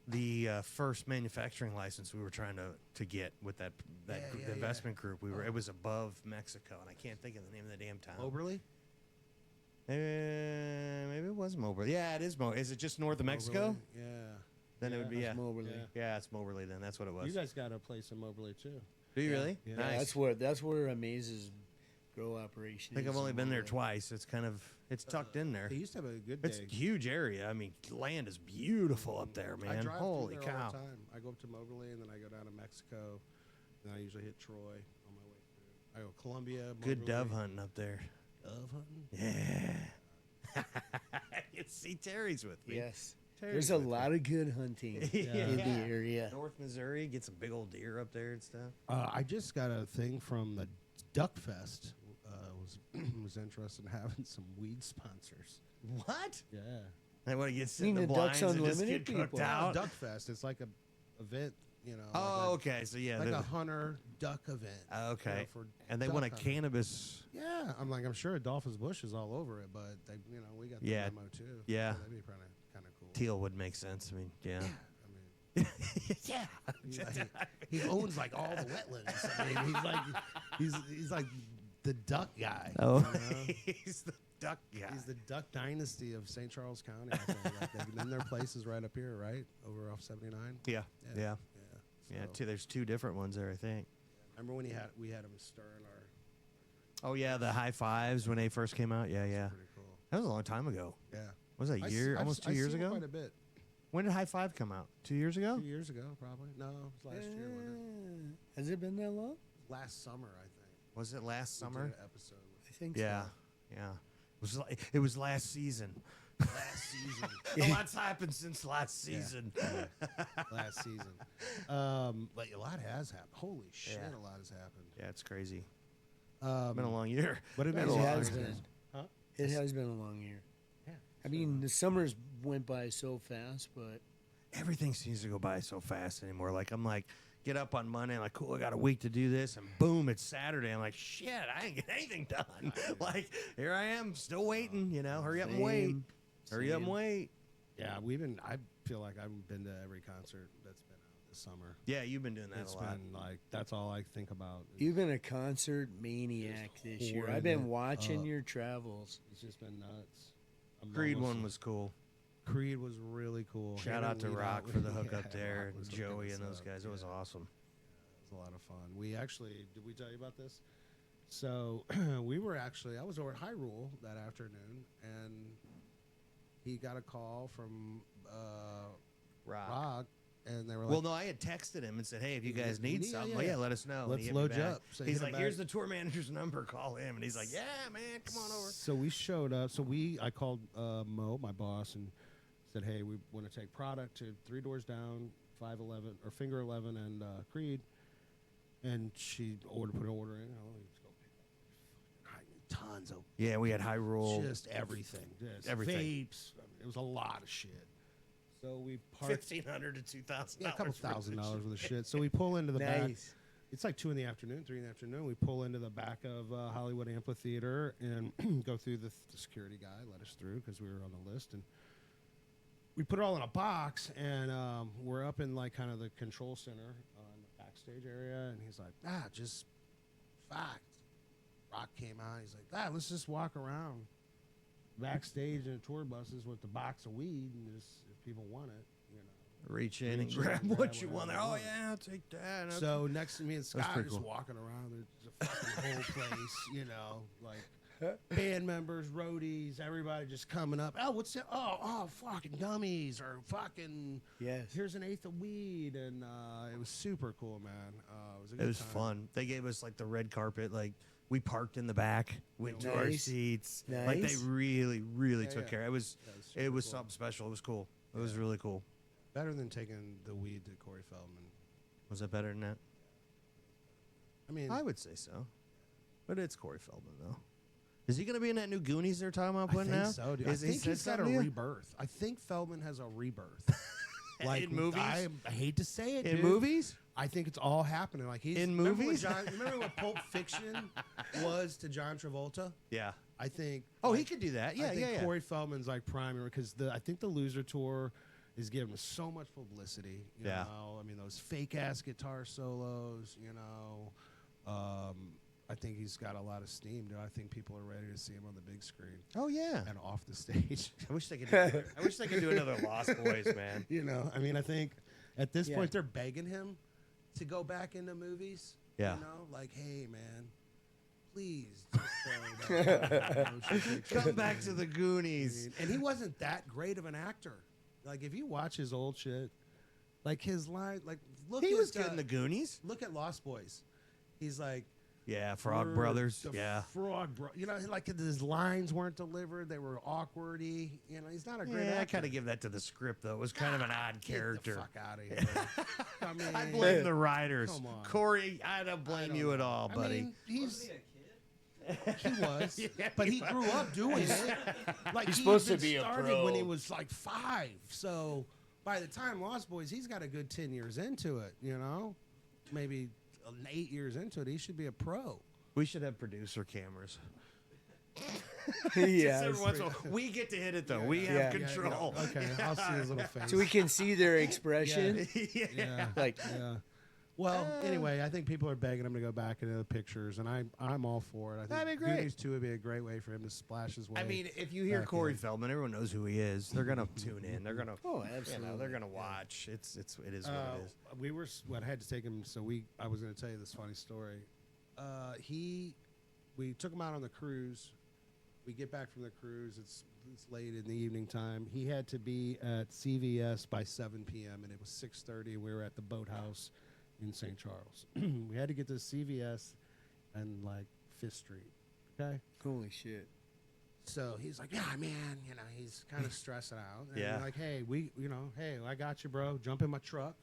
the first manufacturing license we were trying to get with that investment group. It was above Mexico, and I can't think of the name of the damn town. Moberly? Maybe it was Moberly. Yeah, it is Moberly. Is it just north of Mexico? Moberly? Yeah. Then it would be, That's Moberly. Yeah. Yeah, it's Moberly then. That's what it was. You guys got a place in Moberly too. Do you really? Yeah. Yeah, Nice. that's where Amaze's grow operation I think is I've only in been there Moberly. twice. It's tucked in there. They used to have a good It's day. a huge area. I mean, land is beautiful up there, I man. drive Holy through there all cow. the time. I go up to Moberly and then I go down to Mexico. And I usually hit Troy on my way through. I go Columbia. Good Moberly. dove hunting up there. Dove hunting? Yeah. You see, Terry's with me. Yes. Terry's There's a with me. lot of good hunting in the area. North Missouri, get some big old deer up there and stuff. I just got a thing from the Duck Fest. Was interested in having some weed sponsors. What? Yeah. I want to get sit You in mean the the Ducks blinds and just Unlimited get cooked people? out. Duck Fest. It's like a event, you know. Oh, like okay. So yeah, a hunter duck event. okay. You know, for And they duck want a hunting. cannabis. Yeah, I'm sure Adolphus Bush is all over it, but they, we got the Yeah. memo too. Yeah. So that'd be kind of cool. Teal would make sense. I mean, yeah. I mean, Yeah. he owns like all the wetlands. I mean, he's like the duck guy. Oh, you know? he's the duck guy. He's the duck dynasty of St. Charles County. I think. Like, and then their place is right up here, right? Over off 79. Yeah. Yeah. So, there's two different ones there, I think. Remember when we had him stirring our... Oh, yeah, the high fives when they first came out. Yeah. Pretty cool. That was a long time ago. Yeah. Was that a year? Almost 2 years ago? Quite a bit. When did High Five come out? 2 years ago? 2 years ago, probably. No, it was last year. Wasn't it? Has it been that long? Last summer, I think. Was it last We summer? did an episode. I think Yeah. It was last season. Last season. A lot's happened since last season. Last season. Like a lot has happened. Holy shit, Yeah. a lot has happened. Yeah, it's crazy. It's Been a long year. But it It makes has sense. been. Huh? It has been a long year. Yeah. I mean, the summers went by so fast, but Everything seems to go by so fast anymore. Like, I'm like, get up on Monday, I'm like, cool, I got a week to do this, and boom, it's Saturday. I'm like, shit, I ain't get anything done. Like, here I am, still waiting, hurry up and wait. Same. Hurry up and wait. Yeah, I feel like I've been to every concert that's been out this summer. Yeah, you've been doing that It's a lot. been like, that's all I think about. You've been a concert maniac this year. hoarding I've been it watching up. your travels. It's just been nuts. Creed one was cool. Creed was really cool. Shout out to Lead Rock out for the with- hookup there, Rock was and hooking Joey us and those up. guys. It was Yeah. awesome. It was a lot of fun. We actually, did we tell you about this? So I was over at Hyrule that afternoon, and he got a call from Rock, and they were like, Well, no, I had texted him and said, hey, if you guys need Yeah, something, yeah, well, yeah. let us know. And Let's he hit me load you back. up. So He's hit him like, here's back. the tour manager's number. Call him. And he's like, yeah, man, come on over. So we showed up. I called Mo, my boss, and said, hey, we want to take product to 3 doors down, 511 or Finger 11 and Creed. And she put an order in. Let's go pick up tons of Yeah, we had high roll. just everything. Just Everything. Vapes. I mean, it was a lot of shit. So we parked $1,500 to $2,000. a couple $1,000 worth of shit. So we pull into the back. Nice. It's like 2 in the afternoon, 3 in the afternoon. We pull into the back of Hollywood Amphitheater and go through the security guy, let us through because we were on the list. And we put it all in a box, and we're up in like kind of the control center on the backstage area. And he's like, just fact. Rock came out. He's like, let's just walk around backstage in the tour buses with the box of weed and just if people want it, Reach in and Reach in grab and what grab you whatever want. you Oh, want. yeah, I'll take that. Okay. So next to me and That's Scott are pretty just cool. walking around. There's a fucking whole place, like band members, roadies, everybody just coming up. Oh, what's that? Oh, fucking gummies or fucking. Yes. Here's an eighth of weed, and it was super cool, man. It was a good It was time. fun. They gave us like the red carpet. Like we parked in the back, went to our Nice. seats. Like they Nice. really Yeah, took yeah. care. It was super cool. something special. It was cool. It was really cool. Better than taking the weed to Corey Feldman. Was that better than that? I mean, I would say so. But it's Corey Feldman though. Is he going to be in that new Goonies they're talking about I putting think out? so, dude. Is I think said he's got a something to you? rebirth. I think Feldman has a rebirth. In movies? I hate to say it, In dude. movies? I think it's all happening. Like he's In remember movies? remember what Pulp Fiction was to John Travolta? Yeah. I think. Oh, he could do that. Yeah, I think yeah. Corey Feldman's like primary because I think the Loser tour is giving him so much publicity. You Yeah. know? I mean, those fake ass guitar solos. I think he's got a lot of steam. Dude. I think people are ready to see him on the big screen Oh yeah. and off the stage. I wish they could do another Lost Boys, man. I mean, I think at this Yeah. point they're begging him to go back into movies. Yeah. Like, hey, man, please just throw that motion picture. Come back to the Goonies. And he wasn't that great of an actor. Like, if you watch his old shit, like his line, like look He at was good in the Goonies. look at Lost Boys. He's like. Yeah, Frog "We're Brothers. the Yeah. Frog Bro. Like his lines weren't delivered. They were awkwardy. He's not a great Yeah, I actor. kind of give that to the script though. It was kind of an odd Get character. the fuck out of here. I mean, I blame the writers. Come on. Corey, I don't blame you at all, I buddy. mean, Wasn't he a kid? he was, Yeah, but he he grew up doing it. Like He's he supposed to even be a started pro. when he was like 5. So by the time Lost Boys, he's got a good 10 years into it. Maybe 8 years into it, he should be a pro. We should have producer cameras. Yeah. Every once in a while, we get to hit it though. We have Yeah. control. Okay, I'll see his little face. So we can see their expression. Yeah. yeah, Like, yeah. Well, anyway, I think people are begging him to go back into the pictures, and I'm all for it. I think That'd be great. Goonies 2 would be a great way for him to splash his way. I mean, if you hear back Corey in. Feldman, everyone knows who he is. They're gonna tune in. They're gonna, absolutely. they're gonna watch. It is what it is. We were. I had to take him. So I was going to tell you this funny story. We took him out on the cruise. We get back from the cruise. It's late in the evening time. He had to be at CVS by 7 p.m. and it was 6:30. We were at the Boathouse in St. Charles. We had to get to CVS and like Fifth Street. Okay. Holy shit. So he's like, yeah, man, he's kind of stressing out. And Yeah. we're like, hey, hey, I got you, bro. Jump in my truck.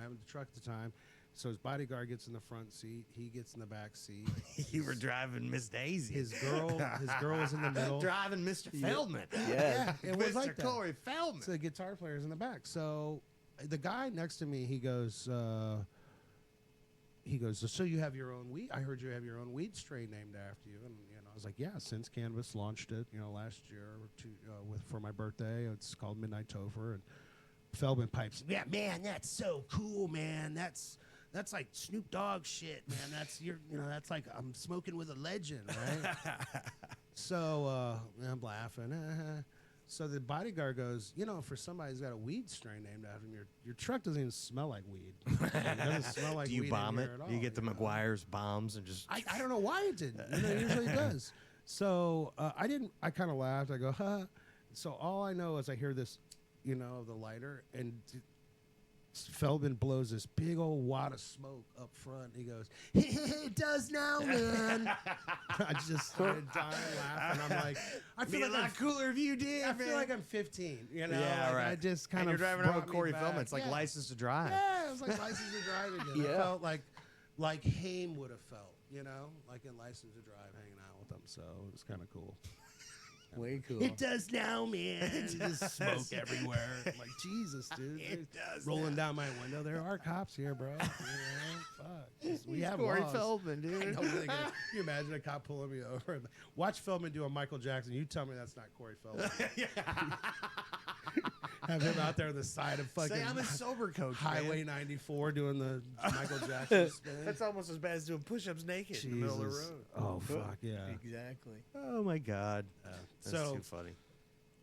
I have the truck at the time. So his bodyguard gets in the front seat. He gets in the back seat. You were driving Miss Daisy. His girl was in the middle. Driving Mr. Feldman. Yeah, it was Mr. like that. Corey Feldman. So the guitar player's in the back. So the guy next to me, he goes, so you have your own weed? I heard you have your own weed strain named after you. And I was like, yeah, since Cannabis launched it, last year for my birthday, it's called Midnight Topher. And Feldman pipes, yeah, man, that's so cool, man. That's like Snoop Dogg shit, man. That's like I'm smoking with a legend, right? So I'm laughing. So the bodyguard goes, for somebody who's got a weed strain named after him, your truck doesn't even smell like weed. It doesn't smell like Do you weed bomb in it? here at all, Do you get the McGuire's bombs and just... I don't know why it didn't. It usually does. So I didn't. I kind of laughed. I go, huh. So all I know is I hear this, the lighter, and Feldman blows this big old wad of smoke up front. He goes, it does now, man. I just started dying laughing. I'm like, I feel like a lot cooler if you did. I feel like I'm 15. Yeah, like right. I just kind and of you're driving around with brought me Corey back. Feldman. It's like Yeah. License to Drive. Yeah, it was like License to Drive again. I Yeah. felt like Haim would have felt, like in License to Drive, hanging out with them. So it was kind of cool. Way cool. It does now, man. Just smoke everywhere. I'm like, Jesus, dude. It does rolling down my window. There are cops here, bro. Fuck. We have Corey laws. Feldman, I dude. know what they're gonna- Can you imagine a cop pulling me over? Watch Feldman do a Michael Jackson. You tell me that's not Corey Feldman. Have him out there on the side of fucking Say I'm a sober coach, Highway man. 94 doing the Michael Jackson spin. That's almost as bad as doing push-ups naked in the middle of the Jesus. road. Oh, fuck, yeah. Exactly. Oh, my God. That's So- too funny.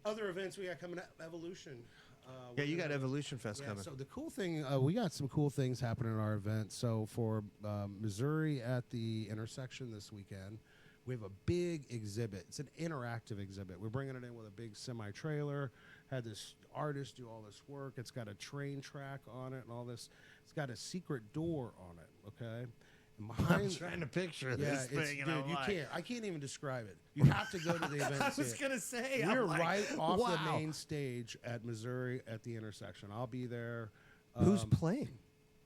Other events we got coming up, Evolution. Yeah, you we're got gonna- Evolution Fest Yeah, coming. so the cool thing, we got some cool things happening at our event. So for Missouri at the intersection this weekend, we have a big exhibit. It's an interactive exhibit. We're bringing it in with a big semi-trailer. Had this artist do all this work. It's got a train track on it and all this. It's got a secret door on it, okay? And I'm behind, trying to picture yeah, this it's, thing. dude, and I'm you like, can't. I can't even describe it. You have to go to the event. I and see was it. going to say. We're I'm like, right off wow. the main stage at Missouri at the intersection. I'll be there. Who's playing?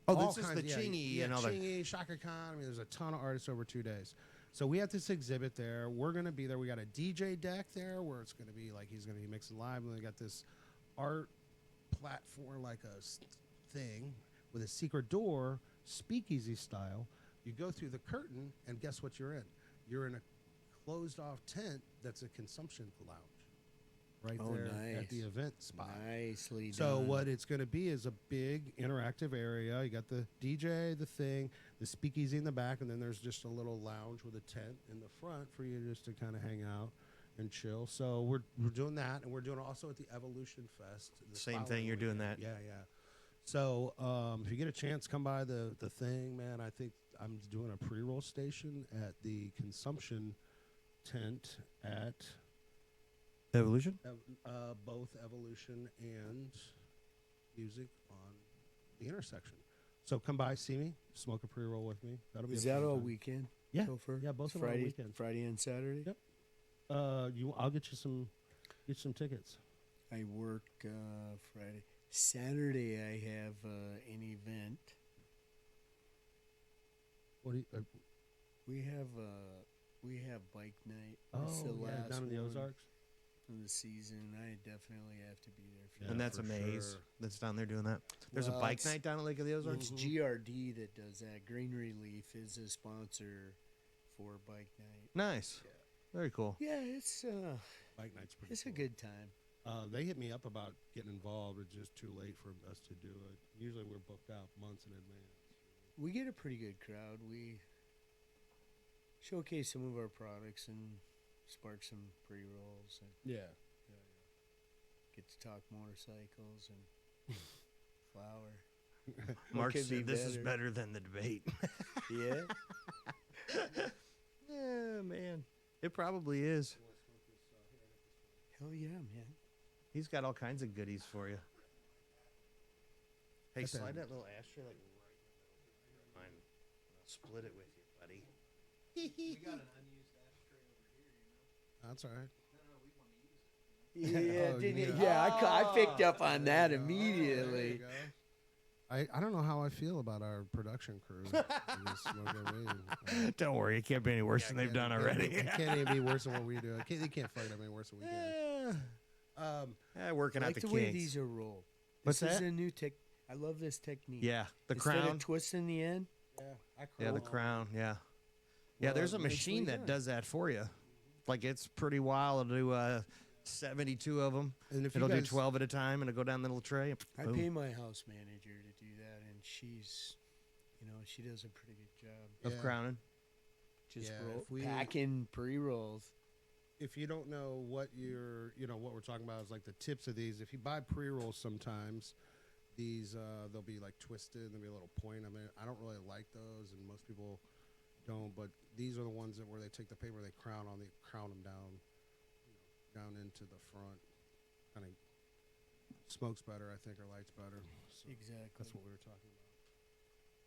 Oh, all this is kinds- the yeah, Chingy yeah, and all that. Chingy, Shaka Khan. I mean, there's a ton of artists over 2 days. So we have this exhibit there. We're going to be there. We got a DJ deck there where it's going to be like he's going to be mixing live. And we got this art platform, like a thing with a secret door, speakeasy style. You go through the curtain, and guess what you're in? You're in a closed-off tent that's a consumption lounge right Oh, there at nice. the event spot. Nicely So done. what it's going to be is a big interactive area. You got the DJ, the thing, the speakeasy in the back, and then there's just a little lounge with a tent in the front for you just to kind of hang out and chill. So we're doing that, and we're doing it also at the Evolution Fest. the Same thing, following you're doing weekend. that. Yeah, yeah. So if you get a chance, come by the thing, man. I think I'm doing a pre-roll station at the consumption tent at Evolution? both Evolution and music on the intersection. So come by, see me, smoke a pre-roll with me. That'll be Is a that fun all time. weekend? Yeah, Topher? yeah, both of them are Friday, weekends. Friday and Saturday. Yep. I'll get you some tickets. I work Friday. Saturday I have an event. What do you? We have bike night. Oh, It's the yeah, last down in the one Ozarks. of the season. I definitely have to be there for Yeah, And that's for a maze sure. that's down there doing that. There's Well, a bike it's- night down at Lake of the Ozarks? It's GRD that does that. Green Relief is a sponsor for bike night. Nice. Very cool. Yeah, it's Bike night's pretty. it's a cool. good time. They hit me up about getting involved. It's just too late for us to do it. Usually we're booked out months in advance. we get a pretty good crowd. We showcase some of our products and spark some pre-rolls and Yeah. get to talk motorcycles and flower. Mark could be said this is better? better than the debate. Yeah. Yeah, man. It probably is. Hell yeah, man. He's got all kinds of goodies for you. Hey, Got that- slide that little ashtray like right in the middle. Mine. I'll split it with you, buddy. We got an unused ashtray over here, you know. That's all right. No, we want to use it. Yeah, Oh, didn't you? yeah. I picked up on that There you immediately. go. I don't know how I feel about our production crew. Don't worry, it can't be any worse than they've done already. It can't even be worse than what we do. They can't fight them any worse than we can. Yeah, working I out like the the way kinks. these are rolled. What's This is that? a new tech. I love this technique. Yeah, the Instead crown. of twisting the end. Yeah, the crown. Yeah. Yeah, there's a Well, machine nicely that done. does that for you. Like, it's pretty wild to do 72 of them. And if you It'll do guys- 12 at a time, and it'll go down the little tray. I Boom. pay my house manager to do that, and she's, she does a pretty good job. Of Yeah. crowning. Just Yeah, roll, if we- packing pre-rolls. If you don't know what what we're talking about is like the tips of these. If you buy pre-rolls sometimes, these they'll be like twisted. There'll be a little point. I mean, I don't really like those, and most people don't. But these are the ones where they take the paper, they crown them down, down into the front. Kind of smokes better, I think, or lights better. So Exactly. that's what we were talking about.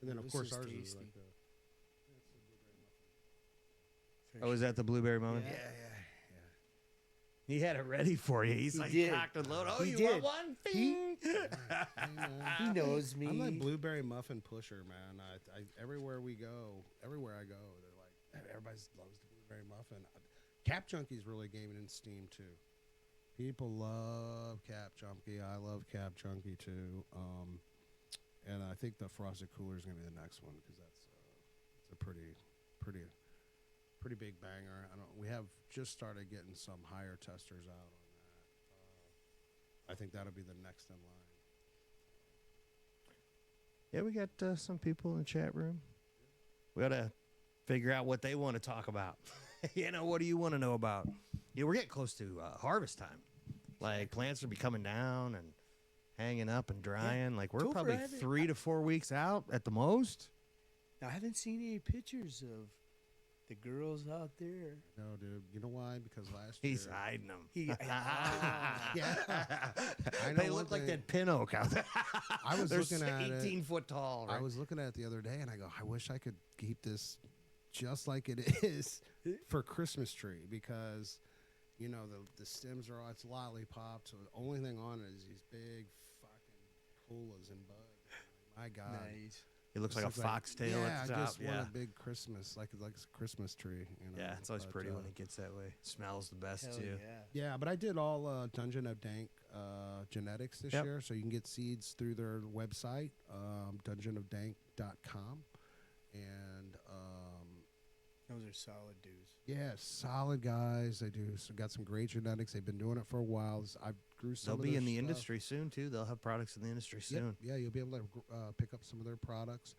And then of This course is ours is tasty. like the. Oh, is that the blueberry moment? Yeah. He had it ready for you. He's He like did. cocked and loaded. Oh, He you did. want one? He- Bing. He knows me. I'm like blueberry muffin pusher, man. I everywhere I go, they're like everybody loves the blueberry muffin. Cap Junkie's really gaining in steam too. People love Cap Junkie. I love Cap Junkie too. And I think the frosted cooler is gonna be the next one because it's a pretty big banger. We have just started getting some higher testers out on that. I think that'll be the next in line. Yeah, we got some people in the chat room. We got to figure out what they want to talk about. What do you want to know about? Yeah, we're getting close to harvest time. Like, plants will be coming down and hanging up and drying. Like, we're Topher, probably I haven't- 3 to 4 weeks out at the most. I haven't seen any pictures of the girls out there. No, dude. You know why? Because last He's year. hiding them. Yeah. Yeah. I know They one look like thing. that pin oak out there. I was They're looking at it. 18 foot tall. Right? I was looking at it the other day, and I go, I wish I could keep this just like it is for Christmas tree because, the stems are all, it's lollipop, so the only thing on it is these big fucking colas and buds. My God. Nice. It looks This like a looks foxtail yeah, at the I top. just want a big Christmas, like a Christmas tree. Yeah, it's always but, pretty when it gets that way. Smells the best, Hell too. yeah. Yeah, but I did all Dungeon of Dank genetics this Yep. year, so you can get seeds through their website, dungeonofdank.com. And Those are solid dudes. yeah, solid guys. They got some great genetics. They've been doing it for a while. I grew some. They'll of be their in the stuff. industry soon, too. They'll have products in the industry Yep, soon. yeah, you'll be able to pick up some of their products.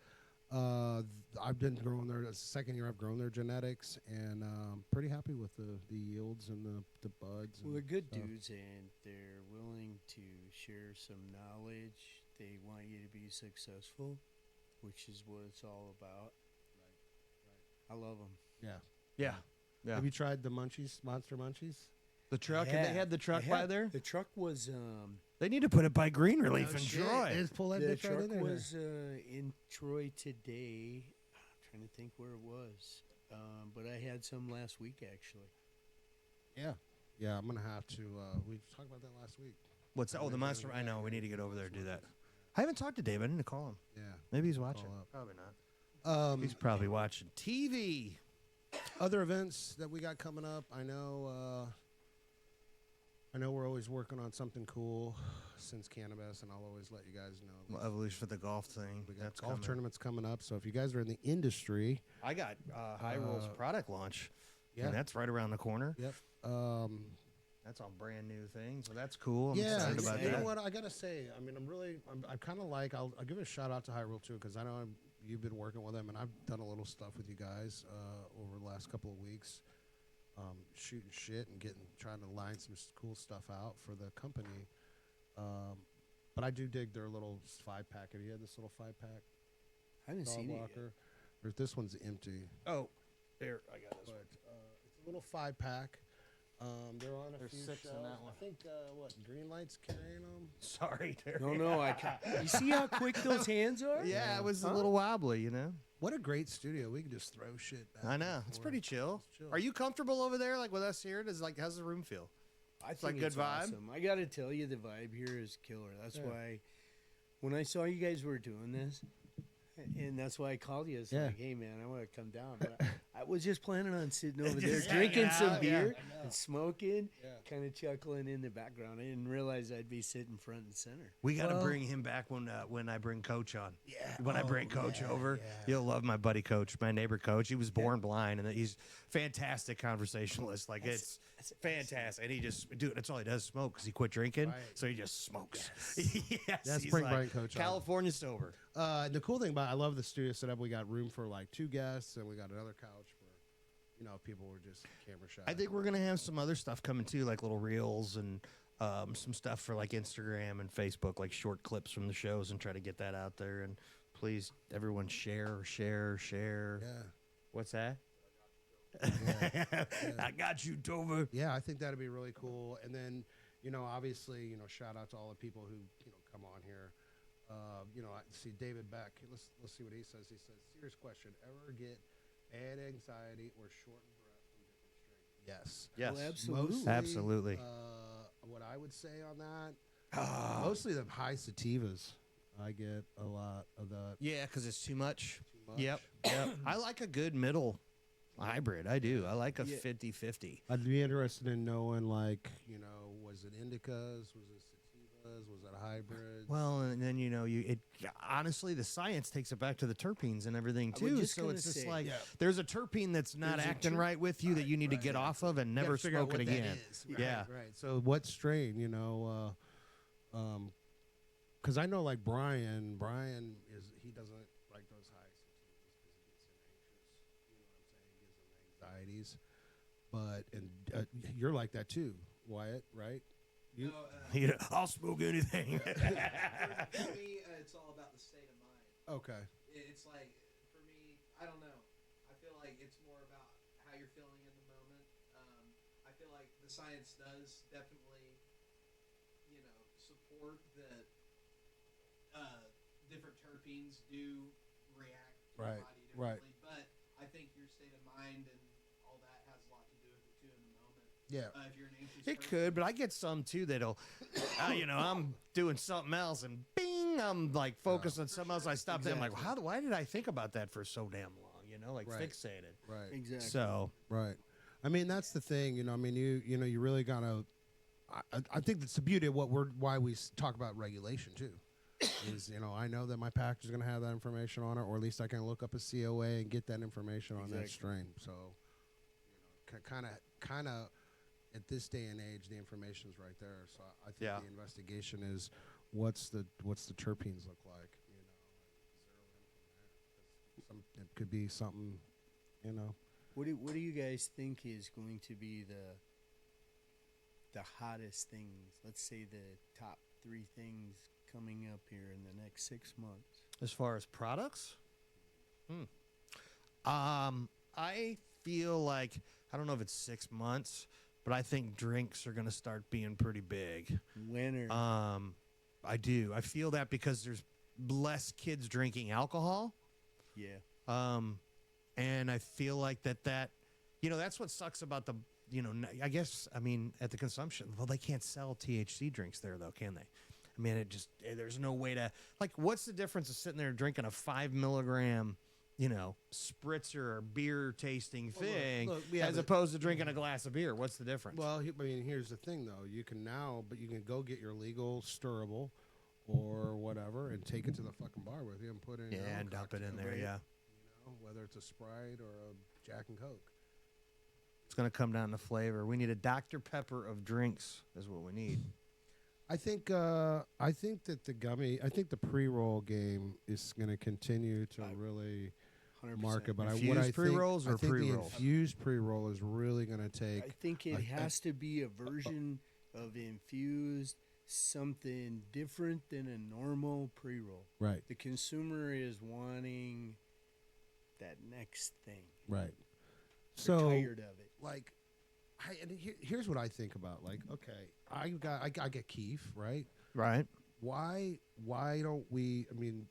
I've been growing their. It's the second year I've grown their genetics, and pretty happy with the yields and the buds. Well, and they're good stuff. dudes, and they're willing to share some knowledge. They want you to be successful, which is what it's all about. I love them. Yeah. Yeah. Yeah. Have you tried the Munchies, Monster Munchies? The truck, and they had the truck by there? The truck was They need to put it by Green Relief Oh, and shit. Troy. Just pull that the bitch right truck in there. was in Troy today. I'm trying to think where it was, but I had some last week actually. Yeah. Yeah, I'm going to have to. We talked about that last week. What's that? Oh, the monster. I know. We need to get over there and do that. I haven't talked to Dave. I need to call him. Yeah. Maybe he's watching. Call up. Probably not. He's probably watching TV. Other events that we got coming up, I know we're always working on something cool since Cannabis, and I'll always let you guys know. Well, Evolution for the golf thing. We got That's golf coming. tournaments coming up, so if you guys are in the industry, I got High Rolls product launch. yeah. And that's right around the corner. Yep. That's all brand new thing, so that's cool. I'm Yeah, excited about you that. know what I gotta say. I mean, I'm kind of like I'll give a shout out to Hyrule too because I know you've been working with them, and I've done a little stuff with you guys over the last couple of weeks, shooting shit and trying to line some cool stuff out for the company. But I do dig their little 5-pack. Have you had this little 5-pack? I haven't seen walker? Or this one's empty. Oh, there, I got this But it's a little 5-pack. They're on a There's few 6 in shelves. that one. I think Greenlight's carrying them. Sorry, Terry. No, I can't. You see how quick those hands are? Yeah, it was a little wobbly, you know. What a great studio! We can just throw shit back. I know. and It's forth. pretty chill. It's chill. Are you comfortable over there, like with us here? How's the room feel? I like think good it's vibe? awesome. I got to tell you, the vibe here is killer. That's why when I saw you guys were doing this, and that's why I called you. It's like, hey, man, I want to come down. But I was just planning on sitting over there Just drinking hanging some out, beer yeah. and smoking, Yeah. kind of chuckling in the background. I didn't realize I'd be sitting front and center. We got to Well- bring him back when I bring Coach on. Yeah. When I bring Coach over, you'll love my buddy Coach, my neighbor Coach. He was born blind, and he's fantastic conversationalist. Like it's fantastic. And he just, dude, that's all he does, smoke, because he quit drinking, Right. so he just smokes. Yes, Let's he's bring like, Brian Coach on. California sober. The cool thing about I love the studio setup. We got room for like 2 guests, and we got another couch for, people were just camera shy. I think we're gonna have some other stuff coming too, like little reels and some stuff for like Instagram and Facebook, like short clips from the shows, and try to get that out there. And please, everyone, share. Yeah. What's that? I got you, Topher. Yeah, I think that'd be really cool. And then, obviously, shout out to all the people who, come on here. I see David Beck. Let's see what he says. He says, serious question. Ever get bad anxiety or shortened breath from different strains? Yes. Yes, Well, absolutely. Mostly, Absolutely. What I would say on that, mostly the high sativas. I get a lot of that. Yeah, because it's too much. Too much. Yep. I like a good middle hybrid. I do. I like a Yeah. 50-50. I'd be interested in knowing, like, was it indicas? Was it sativas? Was it hybrids? Well, and then honestly, the science takes it back to the terpines and everything I was too. just So gonna it's just say, like yeah. there's a terpene that's not There's a acting right with you that you need to get off of and You gotta never figure out smoke it what that again. is. Right, Yeah. Right. So what strain, because I know like Brian he doesn't like those high sativas because he gets him anxious. You know what I'm saying? It gives him anxieties. But you're like that too, Wyatt, right? You, No, I'll smoke anything. for me, it's all about the state of mind. okay. It's like, for me, I don't know. I feel like it's more about how you're feeling in the moment. I feel like the science does definitely, support that different terpenes do react to Right, your body right. differently. But I think your state of mind and all that has a lot to do with it too in the moment. Yeah. If you're an anxious It person, could, but I get some too that'll, I'm doing something else and bing, I'm like focused on something else. I stop there. I'm like, why did I think about that for so damn long? Like Right. fixated. Right. Exactly. So Right. I mean, that's the thing, I mean, you really gotta. I think that's the beauty of why we talk about regulation too. Is I know that my package is gonna have that information on it, or at least I can look up a COA and get that information on that strain. So, kind of, at this day and age, the information's right there. So I think Yeah. the investigation is what's the terpenes look like, and zero in from there. It could be something, What do you guys think is going to be the hottest things? Let's say the top 3 things coming up here in the next 6 months. as far as products, I feel like, I don't know if it's 6 months, but I think drinks are going to start being pretty big. Winner. I do. I feel that because there's less kids drinking alcohol. Yeah. And I feel like that that's what sucks about the, I guess, I mean, at the consumption, well, they can't sell THC drinks there though, can they? I mean, there's no way to, like, what's the difference of sitting there drinking a 5 milligram, spritzer or beer tasting thing as opposed to drinking a glass of beer? What's the difference? Well, I mean, here's the thing, though. You can go get your legal stirrable or whatever and take it to the fucking bar with you and put it in your own and dump it in cocktail, there, right? yeah. Whether it's a Sprite or a Jack and Coke. It's going to come down to flavor. We need a Dr. Pepper of drinks is what we need. I think that the pre-roll game is going to continue to really 100%. market. But Infused pre-rolls or I think the pre-rolls? infused pre-roll is really going to take. I think it has to be a version of infused, something different than a normal pre-roll. Right. The consumer is wanting that next thing. Right. They're So tired of it. like, here's what I think about. Like, okay, I get Keef, right? Right. Why don't we? I mean,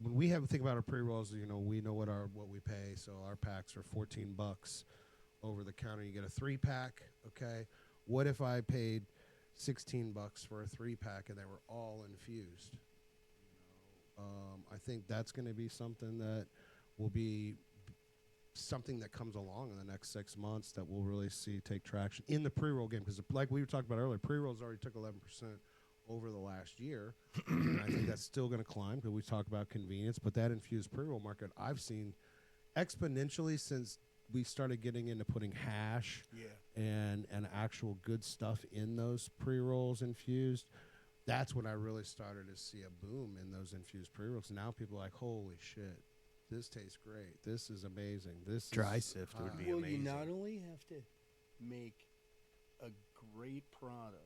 when we think about our pre-rolls, we know what we pay. So our packs are $14 over the counter. You get a 3-pack. Okay. What if I paid $16 for a 3-pack and they were all infused? I think that's going to be something that will be something that comes along in the next 6 months that we'll really see take traction in the pre-roll game, because like we were talking about earlier, pre-rolls already took 11% over the last year. And I think that's still going to climb because we talk about convenience, but that infused pre-roll market I've seen exponentially since we started getting into putting hash and actual good stuff in those pre-rolls infused. That's when I really started to see a boom in those infused pre-rolls. Now people are like, holy shit, this tastes great. This is amazing. This Dry is sift would be Well, amazing. you not only have to make a great product,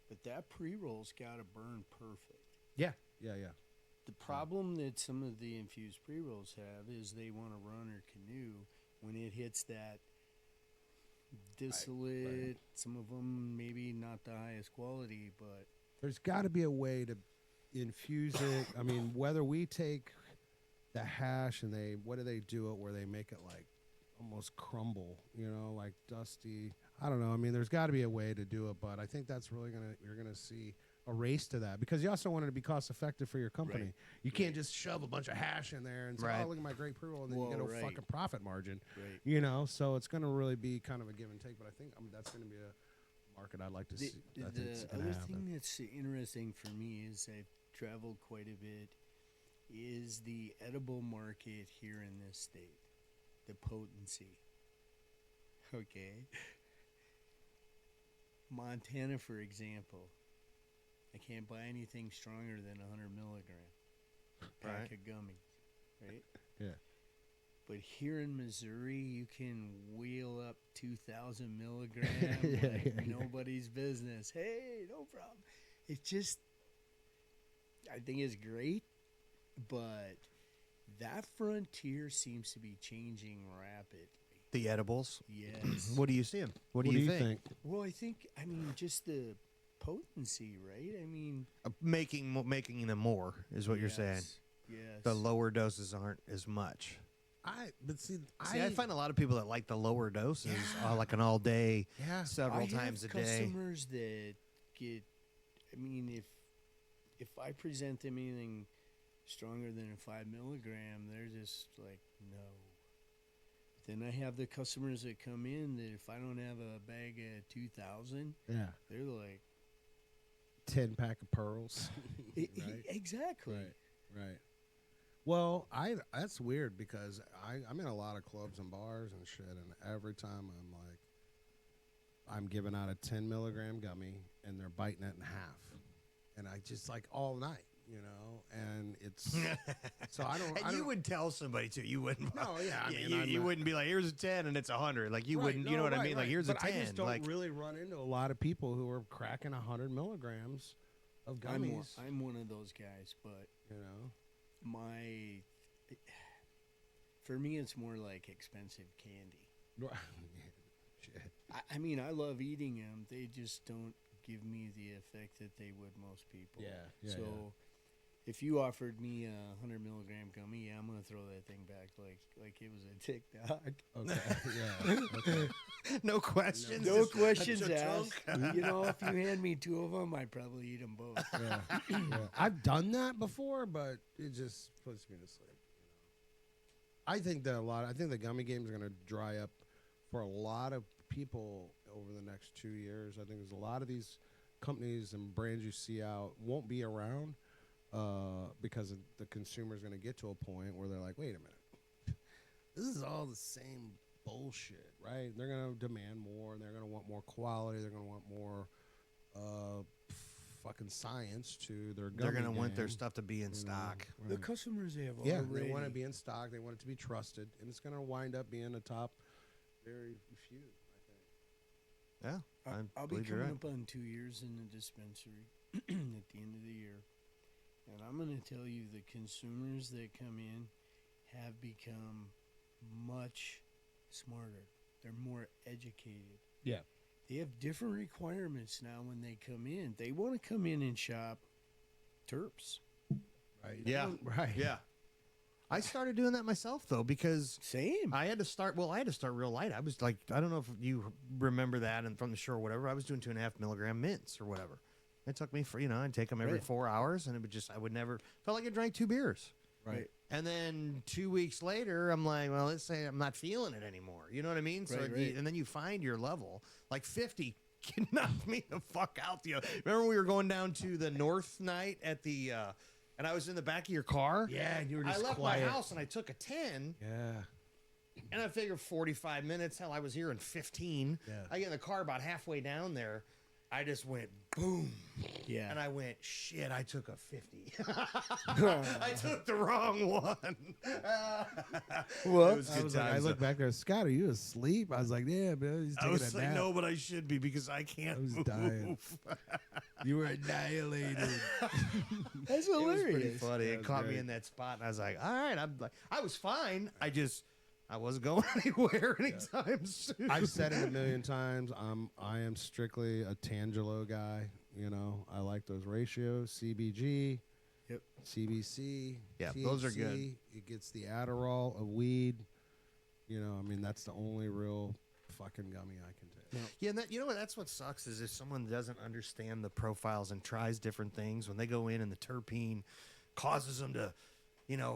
but that pre-roll's got to burn perfect. Yeah. The problem that some of the infused pre-rolls have is they want to run or canoe when it hits that distillate. Right. Some of them maybe not the highest quality, but There's got to be a way to infuse it. I mean, whether we take the hash and what do they do it where they make it like almost crumble, like dusty. I don't know. I mean, there's got to be a way to do it, but I think that's really you're gonna see a race to that, because you also want it to be cost effective for your company. Right. You can't just shove a bunch of hash in there and say, Right. "Oh, look at my great pre-roll," and then you get a fucking profit margin. Right. So it's gonna really be kind of a give and take. But I think that's gonna be a market I'd like to see. I think it's The gonna other happen. thing that's interesting for me is I've traveled quite a bit, is the edible market here in this state, the potency. Okay. Montana, for example, I can't buy anything stronger than 100 milligram pack of gummies, right? Yeah. But here in Missouri, you can wheel up 2,000 milligram nobody's business. Hey, no problem. It's just, I think it's great, but that frontier seems to be changing rapidly. The edibles. Yes. What do you see? What do you think? Well, I think, just the potency, right? I mean, Making them more is what you're saying. Yes. The lower doses aren't as much. I find a lot of people that like the lower doses, like an all day, several I times a have day. customers that get, if I present them anything stronger than a 5 milligram, they're just like, no. Then I have the customers that come in that if I don't have a bag of 2,000, they're like 10-pack of pearls. Right? Exactly. Right. Well, that's weird because I'm in a lot of clubs and bars and shit, and every time I'm giving out a 10 milligram gummy and they're biting it in half, and I just all night, and it's so I don't. And you would tell somebody too. You wouldn't. No, yeah. I mean, you wouldn't be like, here's a 10 and it's 100. Like you wouldn't. You know what I mean? Like here's a 10. I just don't like really run into a lot of people who are cracking 100 milligrams of gummies. I'm one of those guys, but for me, it's more like expensive candy. Shit. I love eating them. They just don't give me the effect that they would most people. Yeah. So if you offered me a 100 milligram gummy, I'm gonna throw that thing back like it was a TikTok. Okay. Yeah. Okay. no questions. No questions asked. If you hand me 2 of them, I'd probably eat them both. Yeah. I've done that before, but it just puts me to sleep. I think the gummy game is going to dry up for a lot of people over the next 2 years. I think there's a lot of these companies and brands you see out won't be around because the consumer is going to get to a point where they're like, wait a minute, this is all the same bullshit, right? They're going to demand more, and they're going to want more quality. They're going to want more fucking science to their They're gummy going to want their game. stuff to be in stock. The customers they have Yeah, already. they want to be in stock. They want it to be trusted, and it's going to wind up being a top very few, I think. Yeah. I'll be believe you're coming right. up on 2 years in the dispensary at the end of the year. And I'm going to tell you the consumers that come in have become much smarter. They're more educated. Yeah. They have different requirements now when they come in. They want to come in and shop terps. Right. Yeah. Right. Yeah. I started doing that myself, though, because Same. I had to start real light. I was like, I don't know if you remember that and from the show or whatever. I was doing 2.5 milligram mints or whatever. It took me for, I'd take them every Right. 4 hours, and I would never, felt like I drank 2 beers. Right. And then 2 weeks later, I'm like, well, let's say I'm not feeling it anymore. You know what I mean? So, Right. and then you find your level. Like 50 can knock me the fuck out. Remember we were going down to the North night at the, and I was in the back of your car? Yeah, and you were just I left quiet. my house and I took a 10. Yeah. And I figured 45 minutes. Hell, I was here in 15. Yeah. I get in the car about halfway down there. I just went boom. Yeah. And I went, shit, I took a 50. I took the wrong one. Well, It was good I times, looked back there, Scott, are you asleep? I was like, yeah, man, he's I taking was a like, nap. no, but I should be because I can't I was move. dying. You were annihilated. That's It was pretty hilarious. funny. That It was caught me great. in that spot, and I was like, all right. I was fine. I wasn't going anywhere anytime soon. I've said it a million times. I am strictly a Tangelo guy. I like those ratios. CBG, Yep. CBC. Yeah, THC. those are good. It gets the Adderall of weed. That's the only real fucking gummy I can take. Yeah, and that's what sucks is if someone doesn't understand the profiles and tries different things, when they go in and the terpene causes them to,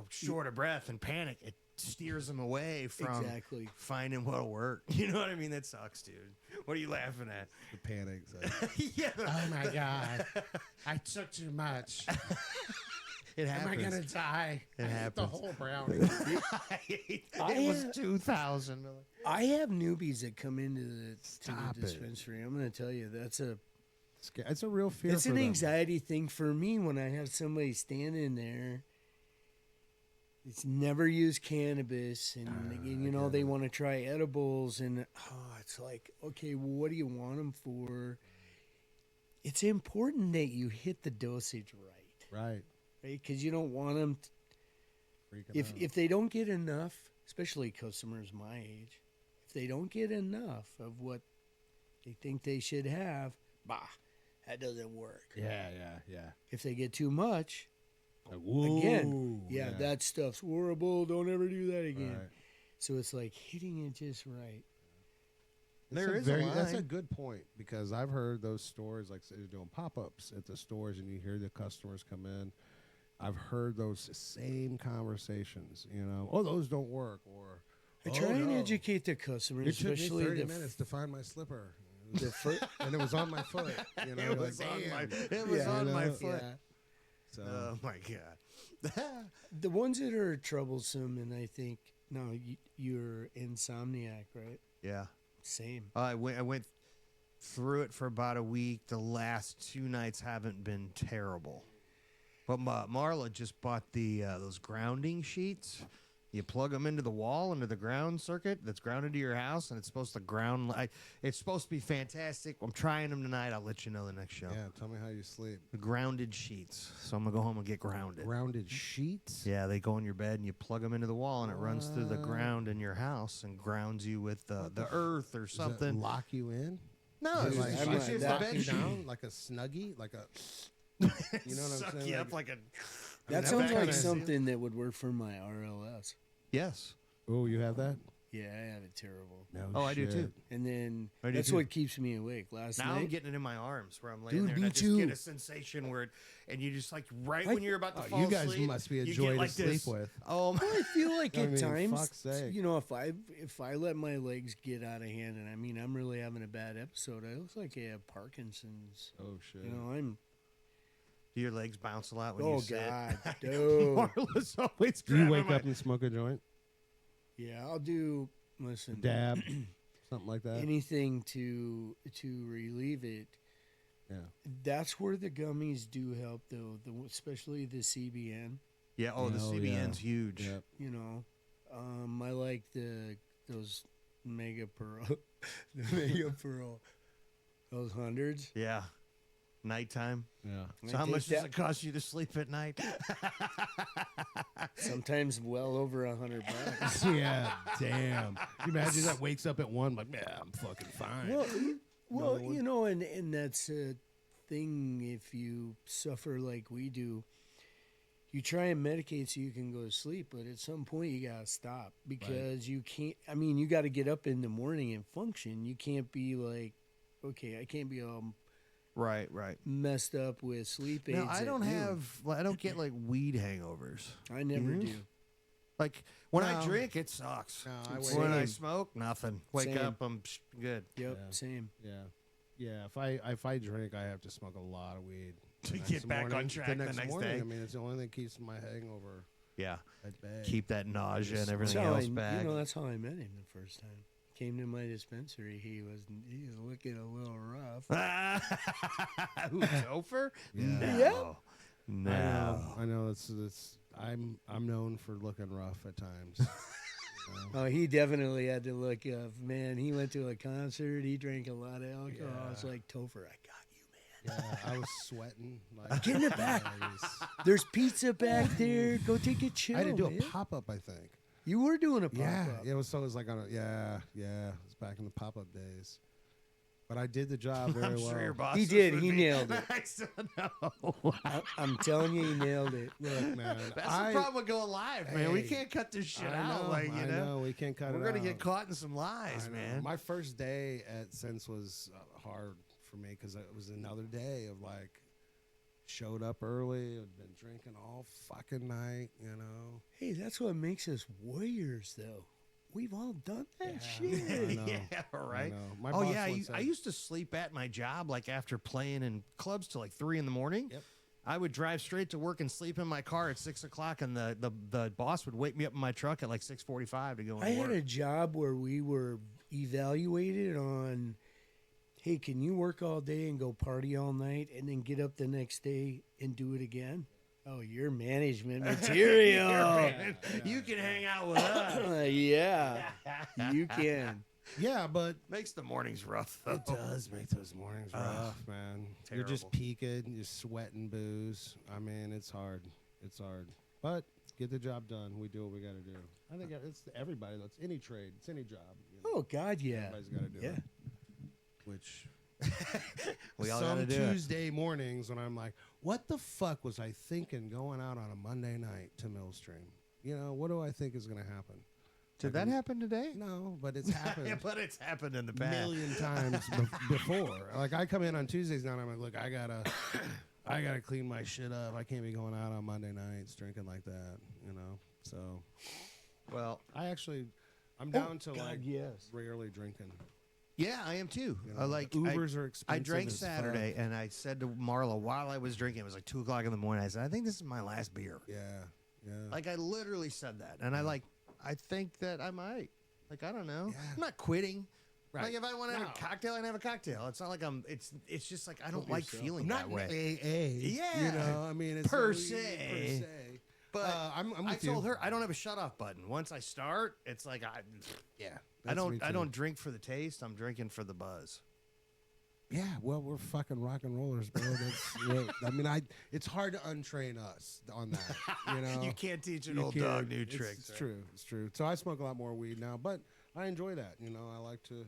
short of breath and panic, it steers them away from Exactly. finding what'll work. You know what I mean? That sucks, dude. What are you laughing at? The panic. Yeah, Oh my god! I took too much. it Am I happens. gonna die? It I ate the happens. whole brownie. it was 2,000. I have newbies that come into the Stop it. dispensary. I'm going to tell you, It's a real fear. it's for an them. anxiety thing for me when I have somebody standing there. It's never used cannabis, and they want to try edibles, and it's like, okay, well, what do you want them for? It's important that you hit the dosage right, because you don't want them. Freaking out. If they don't get enough, especially customers my age, if they don't get enough of what they think they should have, that doesn't work. Yeah. If they get too much, Like, whoa, again, that stuff's horrible. Don't ever do that again. Right. So it's like hitting it just right. That's a good point, because I've heard those stores, like they're doing pop-ups at the stores, and you hear the customers come in. I've heard those same conversations. Oh, those don't work, or I "Oh, try and no. educate the customers, It took me especially 30 the minutes to find my slipper, the foot. and it was on my foot. It was like, on my, damn. it was Yeah. on my Yeah. foot. Yeah. So Oh my god. The ones that are troublesome, and I think you're insomniac, right? Yeah. Same. I went through it for about a week. The last 2 nights haven't been terrible. But Marla just bought those grounding sheets. You plug them into the wall, into the ground circuit that's grounded to your house, and it's supposed to ground. It's supposed to be fantastic. I'm trying them tonight. I'll let you know the next show. yeah, tell me how you sleep. The grounded sheets. So I'm going to go home and get grounded. Grounded sheets. Yeah, they go in your bed and you plug them into the wall, and it runs through the ground in your house and grounds you with the earth or Does it something. lock you in? No, Does it's it just, I'm it's like just that. a bed you sheet. down like a snuggie, like a. You know what I'm Suck saying? you Like- up like a. That that sounds kinda- like something that would work for my RLS. Yes. Oh, you have that? Yeah, I have it terrible. No. Oh, I do too. And then I do that's too. what keeps me awake. Last Now I'm night, getting it in my arms where I'm laying Dude, there, and me I just too. get a sensation where, and you just like when you're about to fall you guys asleep, must be a you joy get to like sleep this. with. Oh my! I feel like I at mean, times, fuck's sake. if I let my legs get out of hand, and I'm really having a bad episode. I look like I have Parkinson's. Oh shit. I'm. Do your legs bounce a lot when Oh you sit? God, dude. Marla's always Do you grabbing wake my- up and smoke a joint? Yeah, I'll do. Listen, Dab, something like that. anything to relieve it. Yeah. That's where the gummies do help, though. Especially the CBN. Yeah. Oh, the Oh, CBN's yeah. huge. Yep. You know, I like those Mega Pearl, the Mega Pearl, those hundreds. Yeah. Nighttime. Yeah. So how much does it cost you to sleep at night? Sometimes well over $100. Yeah, damn. Can you imagine that wakes up at 1 like, yeah, I'm fucking fine. Well, you know, and that's a thing. If you suffer like we do, you try and medicate so you can go to sleep, but at some point you gotta stop because you can't. I mean, you got to get up in the morning and function. You can't be like, okay, I can't be Right. messed up with sleep aids. No, I don't get like weed hangovers. I never do. Like when No. I drink, it sucks. No, I Same. When I smoke, nothing. Wake Same. up, I'm good. Yep, Yeah. same. Yeah. If I drink, I have to smoke a lot of weed To the get next back on morning- track the the next next morning. day. I mean, it's the only thing that keeps my hangover Yeah. at bay. Keep that nausea and everything That's how else back. You know, that's how I met him the first time. Came to my dispensary. He was looking a little rough. Who, Topher? Yeah. No. I know. It's. I'm known for looking rough at times. You know? Oh, he definitely had to look up. Man, he went to a concert. He drank a lot of alcohol. It's like, Topher, I got you, man. Yeah, I was sweating. Like, Get in the back. I There's pizza back there. Go take a chill. had to do man. a pop up. I think. You were doing a pop Yeah, up. it was like on a It was back in the pop up days. But I did the job very I'm well. sure your boss He did. would He be nailed it. nice to know. I'm telling you, he nailed it. Look, man. That's the problem with going live, man. We Hey, can't cut this shit I out. know, Like, you I know, we can't cut it we're out. gonna get caught in some lies, I know. man. My first day at Sense was hard for me because it was another day of like, showed up early, had been drinking all fucking night, you know. Hey, that's what makes us warriors, though. We've all done that I shit. know. Yeah, right. I know. My Oh boss yeah, once I said- used to sleep at my job like after playing in clubs till like 3 in the morning. Yep. I would drive straight to work and sleep in my car at 6 o'clock, and the boss would wake me up in my truck at like 6:45 to go. I and had work. a job where we were evaluated on, hey, can you work all day and go party all night and then get up the next day and do it again? Oh, you're management material. You can hang out with us. Yeah, you can. Yeah, but Makes the mornings rough though. it does make those mornings rough, man. You're just terrible. peaking, you're sweating booze. I mean, it's hard. It's hard. But get the job done. We do what we got to do. I think it's everybody. It's any trade. It's any job. You know, Oh God, yeah. everybody's got to do Yeah. it. Which We all some gotta do it. Tuesday mornings when I'm like, what the fuck was I thinking going out on a Monday night to Millstream? You know, what do I think is going to happen? Did that happen today? No, but it's happened. Yeah, but it's happened in the a past. million times before. Like I come in on Tuesdays now and I'm like, look, I gotta clean my shit up. I can't be going out on Monday nights drinking like that, you know. So Well, I'm down to God, like yes. rarely drinking. yeah, I am too. You know, Like Ubers are I expensive. drank as Saturday, fuck. and I said to Marla while I was drinking, it was like 2 o'clock in the morning. I said, I think this is my last beer. Yeah, yeah. Like I literally said that, and I think that I might. Like I don't know. Yeah. I'm not quitting. Right. Like if I want to have a cocktail, I can have a cocktail. It's not like I'm. It's just like I don't like feeling Not that way. AA. Yeah. You know, I mean, it's Per not se. Per se. But I'm I with you. told her I don't have a shut off button. Once I start, it's like Yeah. I that's me don't too. drink for the taste. I'm drinking for the buzz. Yeah, well, we're fucking rock and rollers, bro. I mean, it's hard to untrain us on that. You know, You can't teach an You old can't. dog new It's- tricks. It's right? true. It's true. So I smoke a lot more weed now, but I enjoy that. You know, I like to,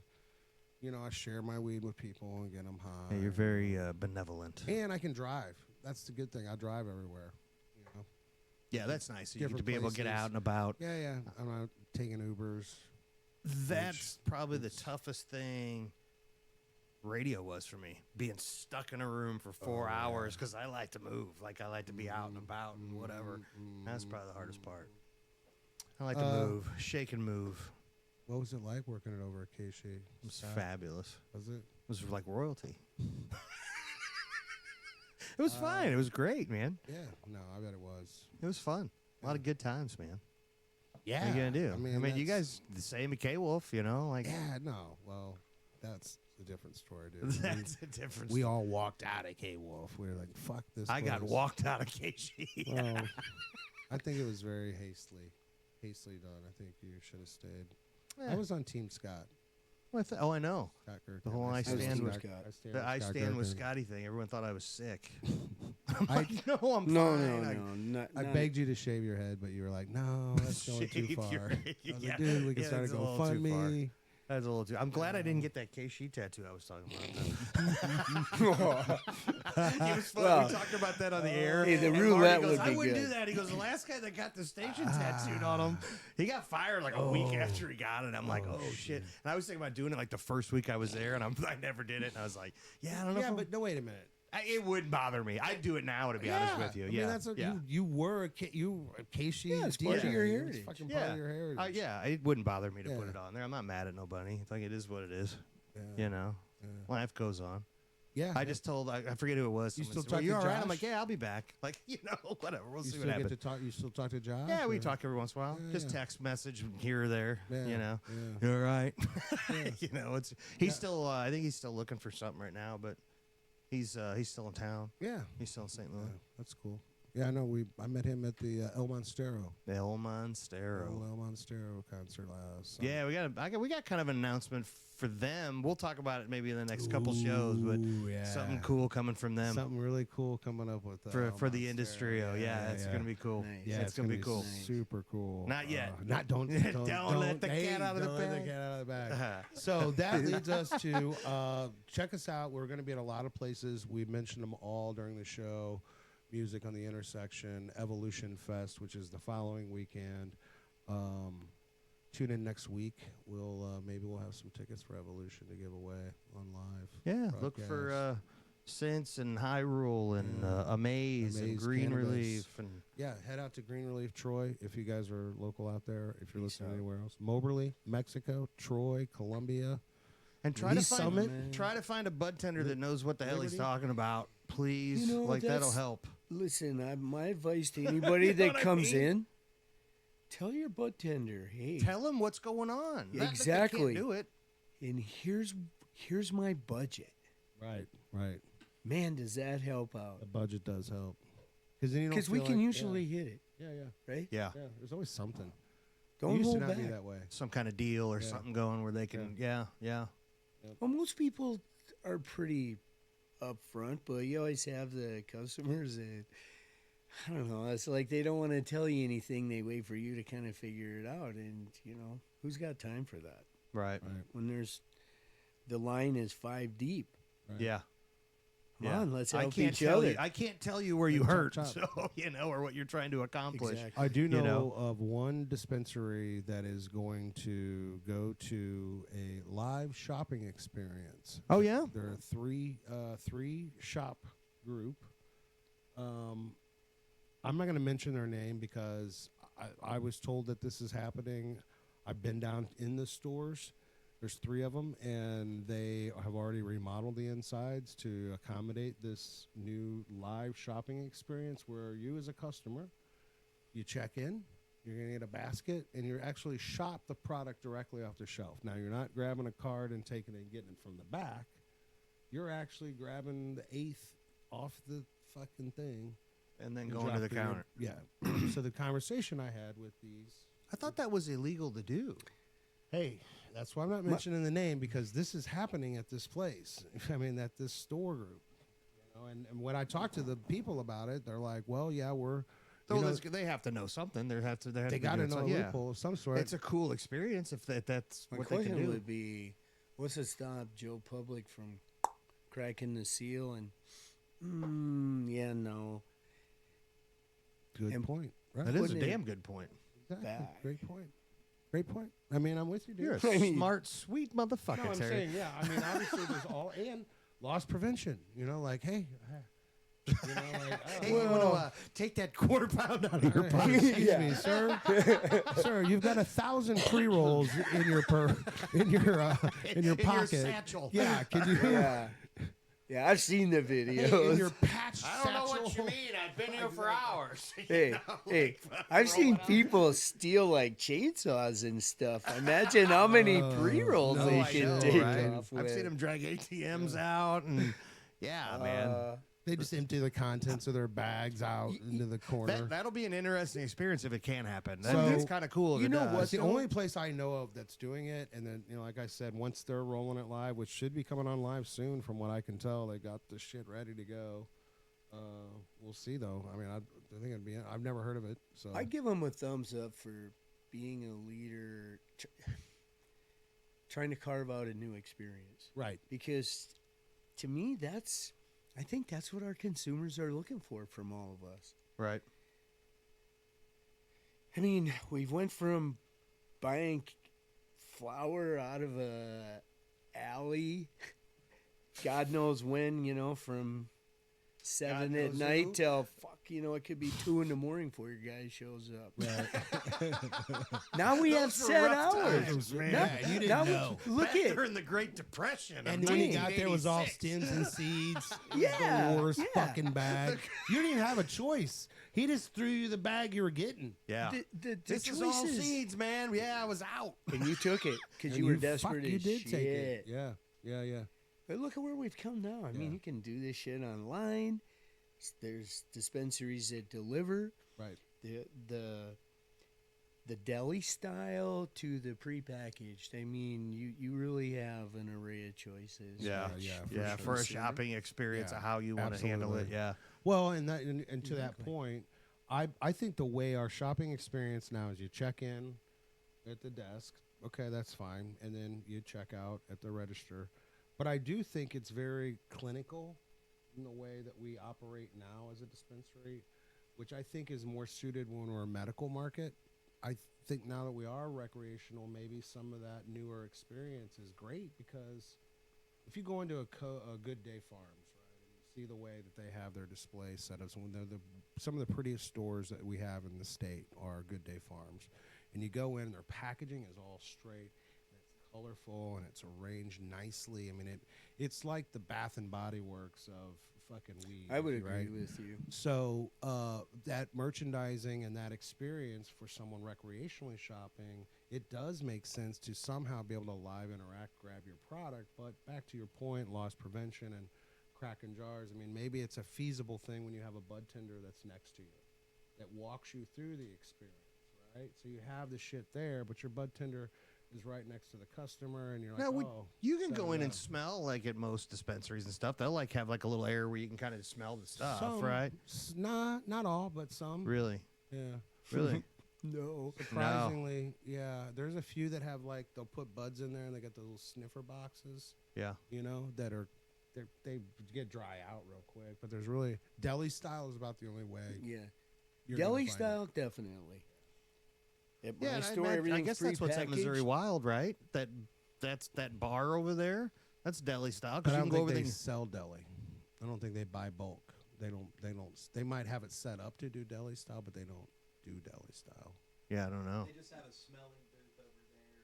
I share my weed with people and get them high. Yeah, you're very benevolent. And I can drive. That's the good thing. I drive everywhere. You know. Yeah, that's nice. You get to Different be able to get places. out and about. Yeah, yeah. I'm not taking Ubers. That's probably the toughest thing radio was for me. Being stuck in a room for 4 hours because I like to move. Like I like to be out and about and whatever. That's probably the hardest part. I like to move, shake and move. What was it like working it over at KC? It was fabulous. Was it? It was like royalty. It was fine. It was great, man. Yeah. No, I bet it was. It was fun. A lot of good times, man. Yeah. What are you gonna do? I I mean, you that's- guys, the same at K-Wolf, you know, like Yeah. No. Well, that's a different story, dude. That's a different. We all walked out of K Wolf. We were like, "Fuck this." I got place. walked out of KG. Well, I think it was very hastily done. I think you should have stayed. Yeah. I was on Team Scott. I know. Scott Gertken. The whole I stand with I Scott stand with Gertken. Scotty thing. Everyone thought I was sick. I, No, I'm No, fine. no, I begged you to shave your head, but you were like, "No, that's going too Shave far." your I head. was Yeah. like, "Dude, we can Yeah, start a that's a little too GoFundMe." That's a little too. I'm glad I didn't get that KC tattoo I was talking about. It was funny. Well, We talked about that on the air. hey, the and roulette Marty goes, would be I wouldn't good. do that. He goes, the last guy that got the station tattooed on him, he got fired like a week after he got it. I'm like, oh shit. And I was thinking about doing it like the first week I was there, and I never did it. And I was like, yeah, I don't know. Yeah, if but no, wait a minute. it wouldn't bother me. I'd do it now, to be honest with you. I Yeah, mean, that's yeah. You were a KC. Yeah, it's part of your It's heritage. fucking part of your heritage. Yeah, it wouldn't bother me to put Yeah. it on there. I'm not mad at nobody. It's like it is what it is. Yeah. You know, life goes on. Yeah. I just told I forget who it was. You Someone still said, talk well, to you all right? I'm Josh? like, yeah, I'll be back. Like, whatever. We'll you see still what get happens. to talk. You still talk to Josh? Yeah, we or- talk every once in a while. Yeah, Just yeah. text message here or there. Yeah, You know, yeah. you all right? Yeah. He's still. I think he's still looking for something right now, but he's still in town. Yeah. He's still in St. Louis. Yeah, that's cool. Yeah, I know. I met him at the El Monstero. El Monstero. El Monstero concert last summer. Yeah, we got kind of an announcement for them. We'll talk about it maybe in the next couple shows, but Ooh, yeah. something cool coming from them Something really cool coming up with for the El industry. Monstero. Yeah, it's gonna be cool. Nice. Yeah, it's gonna be cool. Super cool. Not yet. Don't let the cat out of the don't let bag. the cat out of the bag. So that leads us to check us out. We're going to be at a lot of places. We mentioned them all during the show. Music on the Intersection, Evolution Fest, which is the following weekend. Tune in next week. Maybe we'll have some tickets for Evolution to give away on live. Yeah, look for Sense and Hyrule and Amaze and Green Cannabis. Relief and Yeah, head out to Green Relief, Troy, if you guys are local out there. If you're listening anywhere else, Moberly, Mexico, Troy, Columbia. try Lee to find Summit. try to find a bud tender that knows what the hell he's Liberty. talking about, please. You know, Like that'll that's- help. Listen, my advice to anybody that what I comes mean? in, tell your bud tender, hey, Tell him what's going on. Not that they Exactly. can't do it. and here's my budget. Right. Man, does that help out? The budget does help. Because Because we can usually hit it, Yeah. right? Yeah. There's always something. Don't it used hold to not back. be that way. Some kind of deal or Yeah. something going where they can. Yeah. Well, most people are pretty upfront, but you always have the customers that, I don't know, it's like they don't want to tell you anything. They wait for you to kind of figure it out. And, who's got time for that? Right. When the line is 5 deep. Right. Yeah. Come on, let's I help can't each tell other. you. I can't tell you where you Chop, hurt, chop. so or what you're trying to accomplish. Exactly. I do know, know. of one dispensary that is going to go to a live shopping experience. Oh yeah. There are three shop group. I'm not going to mention their name because I was told that this is happening. I've been down in the stores. There's 3 of them, and they have already remodeled the insides to accommodate this new live shopping experience where you as a customer, you check in, you're going to get a basket, and you actually shop the product directly off the shelf. Now, you're not grabbing a card and taking it and getting it from the back. You're actually grabbing the 1/8 off the fucking thing. And then and going to the dropping counter. it. Yeah. So the conversation I had with these, I thought that was illegal to do. hey, that's why I'm not mentioning the name, because this is happening at this place. I mean, at this store group. And when I talk to the people about it, they're like, well, yeah, we're. So they have to know something. They Got to know a yeah. loophole of some sort. It's a cool experience if that's My what they can question do. would be, what's to stop Joe Public from cracking the seal and, no. Good and point. Right. That is a Putting it damn good point. Exactly. back. Great point. Great point. I mean, I'm with you, dude. You're I a mean- smart, sweet motherfucker, No, I'm Terry. saying, yeah. I mean, obviously, there's all and loss prevention. Like, hey, Hey, you want to take that quarter pound out of your pocket? excuse me, sir. Sir, you've got 1,000 pre-rolls in your in your In your pocket. satchel. Yeah, can you? Yeah. Yeah, I've seen the videos. Hey, in your patch I don't know what you satchel. mean. I've been here for hours. Hey, I've seen people steal like chainsaws and stuff. Imagine how many pre-rolls no, they I can know, take right? off with. I've seen them drag ATMs out, and man. They just empty the contents of their bags out into the corner. That'll be an interesting experience if it can happen. So, That's kind of cool. If you it know does. what, It's the only place I know of that's doing it. And then, like I said, once they're rolling it live, which should be coming on live soon from what I can tell, they got the shit ready to go. We'll see, though. I mean, I think it'd be. I've never heard of it. So I give them a thumbs up for being a leader, trying to carve out a new experience. Right. Because to me, I think that's what our consumers are looking for from all of us. Right. I mean, we went from buying flour out of a alley, God knows when, from 7 at night till it could be 2 in the morning before your guy shows up. Right. Now we have set hours. man. Now, you didn't now know. Look Back at during the Great Depression. And when he got there, it was all stems and seeds. It was Yeah, the worst yeah. fucking bag. You didn't even have a choice. He just threw you the bag you were getting. Yeah. the This is all choices- seeds, man. Yeah, I was out. And you took it because And you were desperate You as did shit. take it. Yeah. Yeah. But look at where we've come now. I mean, you can do this shit online. There's dispensaries that deliver Right. the deli style to the prepackaged. I mean, you really have an array of choices. Yeah, Yeah, for a sure. shopping experience Yeah, of how you want to handle it. absolutely. Yeah. Well, and to that point, I think the way our shopping experience now is you check in at the desk. Okay, that's fine. And then you check out at the register. But I do think it's very clinical in the way that we operate now as a dispensary, which I think is more suited when we're a medical market. I think now that we are recreational, maybe some of that newer experience is great, because if you go into a Good Day Farms, right, and you see the way that they have their display setups, when some of the prettiest stores that we have in the state are Good Day Farms, and you go in, their packaging is all straight, and it's colorful, and it's arranged nicely. I mean, it's like the Bath and Body Works of fucking weed. I would agree right? with you. So that merchandising and that experience for someone recreationally shopping, it does make sense to somehow be able to live interact, grab your product. But back to your point, loss prevention and cracking jars, I mean, maybe it's a feasible thing when you have a bud tender that's next to you that walks you through the experience, right? So you have the shit there, but your bud tender is right next to the customer, and you're like, Now, you can set go it in and up. smell like at most dispensaries and stuff. They'll have like a little area where you can kind of smell the stuff, Some, right? Not all, but some. Really, Yeah. really. No. Surprisingly, yeah. There's a few that have they'll put buds in there, and they got the little sniffer boxes, Yeah. that are they get dry out real quick. But there's really deli style is about the only way. Yeah. you're gonna Deli find style, it. definitely. At Yeah, my and store, I everything's guess that's what's at Missouri prepackaged. Wild, right? That's that bar over there. That's deli style. But Because I you don't can go think over they there. sell deli. I don't think they buy bulk. They don't. They might have it set up to do deli style, but they don't do deli style. Yeah, I don't know. They just have a smelling booth over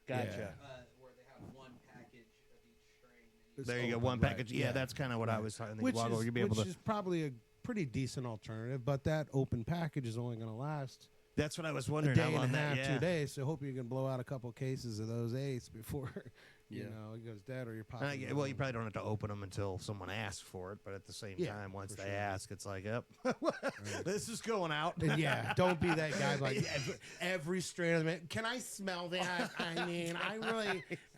there. Gotcha. Where they have one package of each strain. And There you go. open, One right, package. Yeah, that's kind of what I was thinking. Which Walk over, is, you'll be able which to. is probably a pretty decent alternative, but that open package is only going to last That's what I was a wondering. day how and a long that- half, yeah. 2 days. So hope you can blow out a couple cases of those eights before Yeah. it goes dead, or you're And popping. well, you probably don't have to open them until someone asks for it, but at the same Yeah, time, once for they sure. ask, it's like, yep, this is going out. And yeah, don't be that guy like every strain of it. Can I smell that? I mean,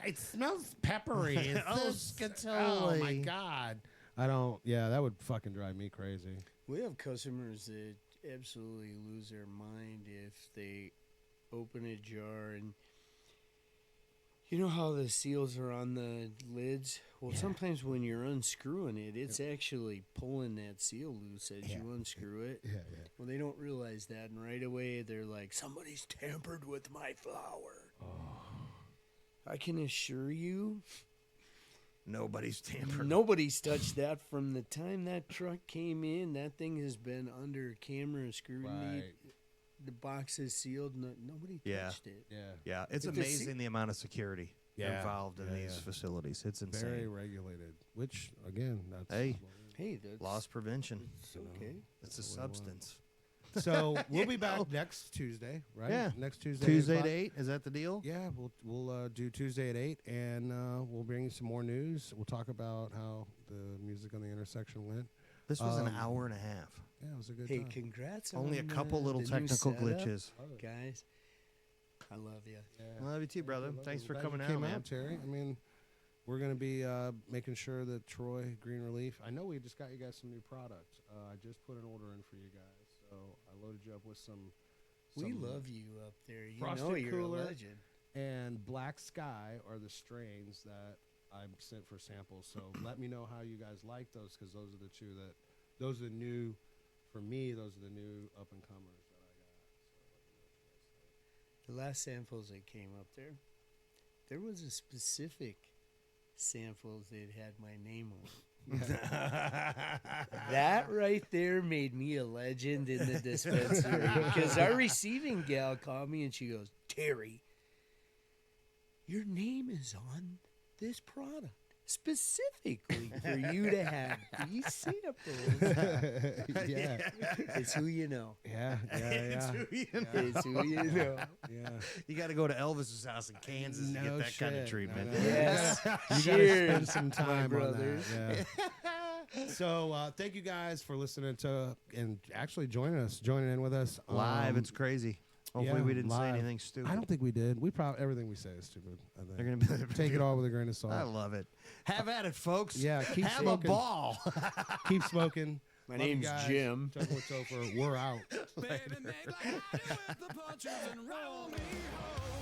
it smells peppery. It's Oh, oh my God. I don't, yeah, that would fucking drive me crazy. We have customers that absolutely lose their mind if they open a jar and you know how the seals are on the lids? Well, sometimes when you're unscrewing it, it's actually pulling that seal loose as you unscrew it. Yeah. Well, they don't realize that, and right away they're like, somebody's tampered with my flour. I can assure you, Nobody's tampered. nobody's touched that from the time that truck came in. That thing has been under camera scrutiny. Right. The box is sealed. Nobody Yeah. touched it. Yeah. Yeah, it's If the amazing the amount of security. involved in these facilities. It's insane. Very regulated. Which again, that's Hey, that's Loss prevention. It's okay. It's a substance. So we'll be back next Tuesday, right? Yeah. Next Tuesday. Tuesday at 8. Is that the deal? Yeah, we'll do Tuesday at 8, and we'll bring you some more news. We'll talk about how the music on the intersection went. This was an hour and a half. Yeah, it was a good Hey, time. congrats Only a on couple the little new technical setup, glitches. guys. I love you. I love you too, brother. Thanks for coming Came out, man. Terry. I mean, we're going to be making sure that Troy Green Relief. I know we just got you guys some new product. I just put an order in for you guys, so I loaded you up with some. We love you up there. You Frosted know you're Cooler. a legend. And Black Sky are the strains that I sent for samples. So let me know how you guys like those, because those are the two that, those are the new, for me, those are the new up and comers that I got. So let me know what you guys think. The last samples that came up there was a specific samples that had my name on it. That right there made me a legend in the dispensary, because our receiving gal called me and she goes, Terry, your name is on this product specifically for you to have these samples. Yeah. It's who you know. Yeah. It's who you know. Yeah. You got to go to Elvis's house in Kansas to get that kind of treatment. No. Yes. You gotta Cheers, spend some time my on brothers. that. Yeah. So thank you guys for listening to and actually joining in with us Live, it's crazy. Hopefully we didn't say live. anything stupid. I don't think we did. We probably everything we say is stupid. I think. They're gonna be Take it all with a grain of salt. I love it. Have at it, folks. Yeah, keep Have smoking. a ball. Keep smoking. My Love you name's guys. Jim. Toking with Topher. We're out. Baby, make like I do with the punches and roll me home.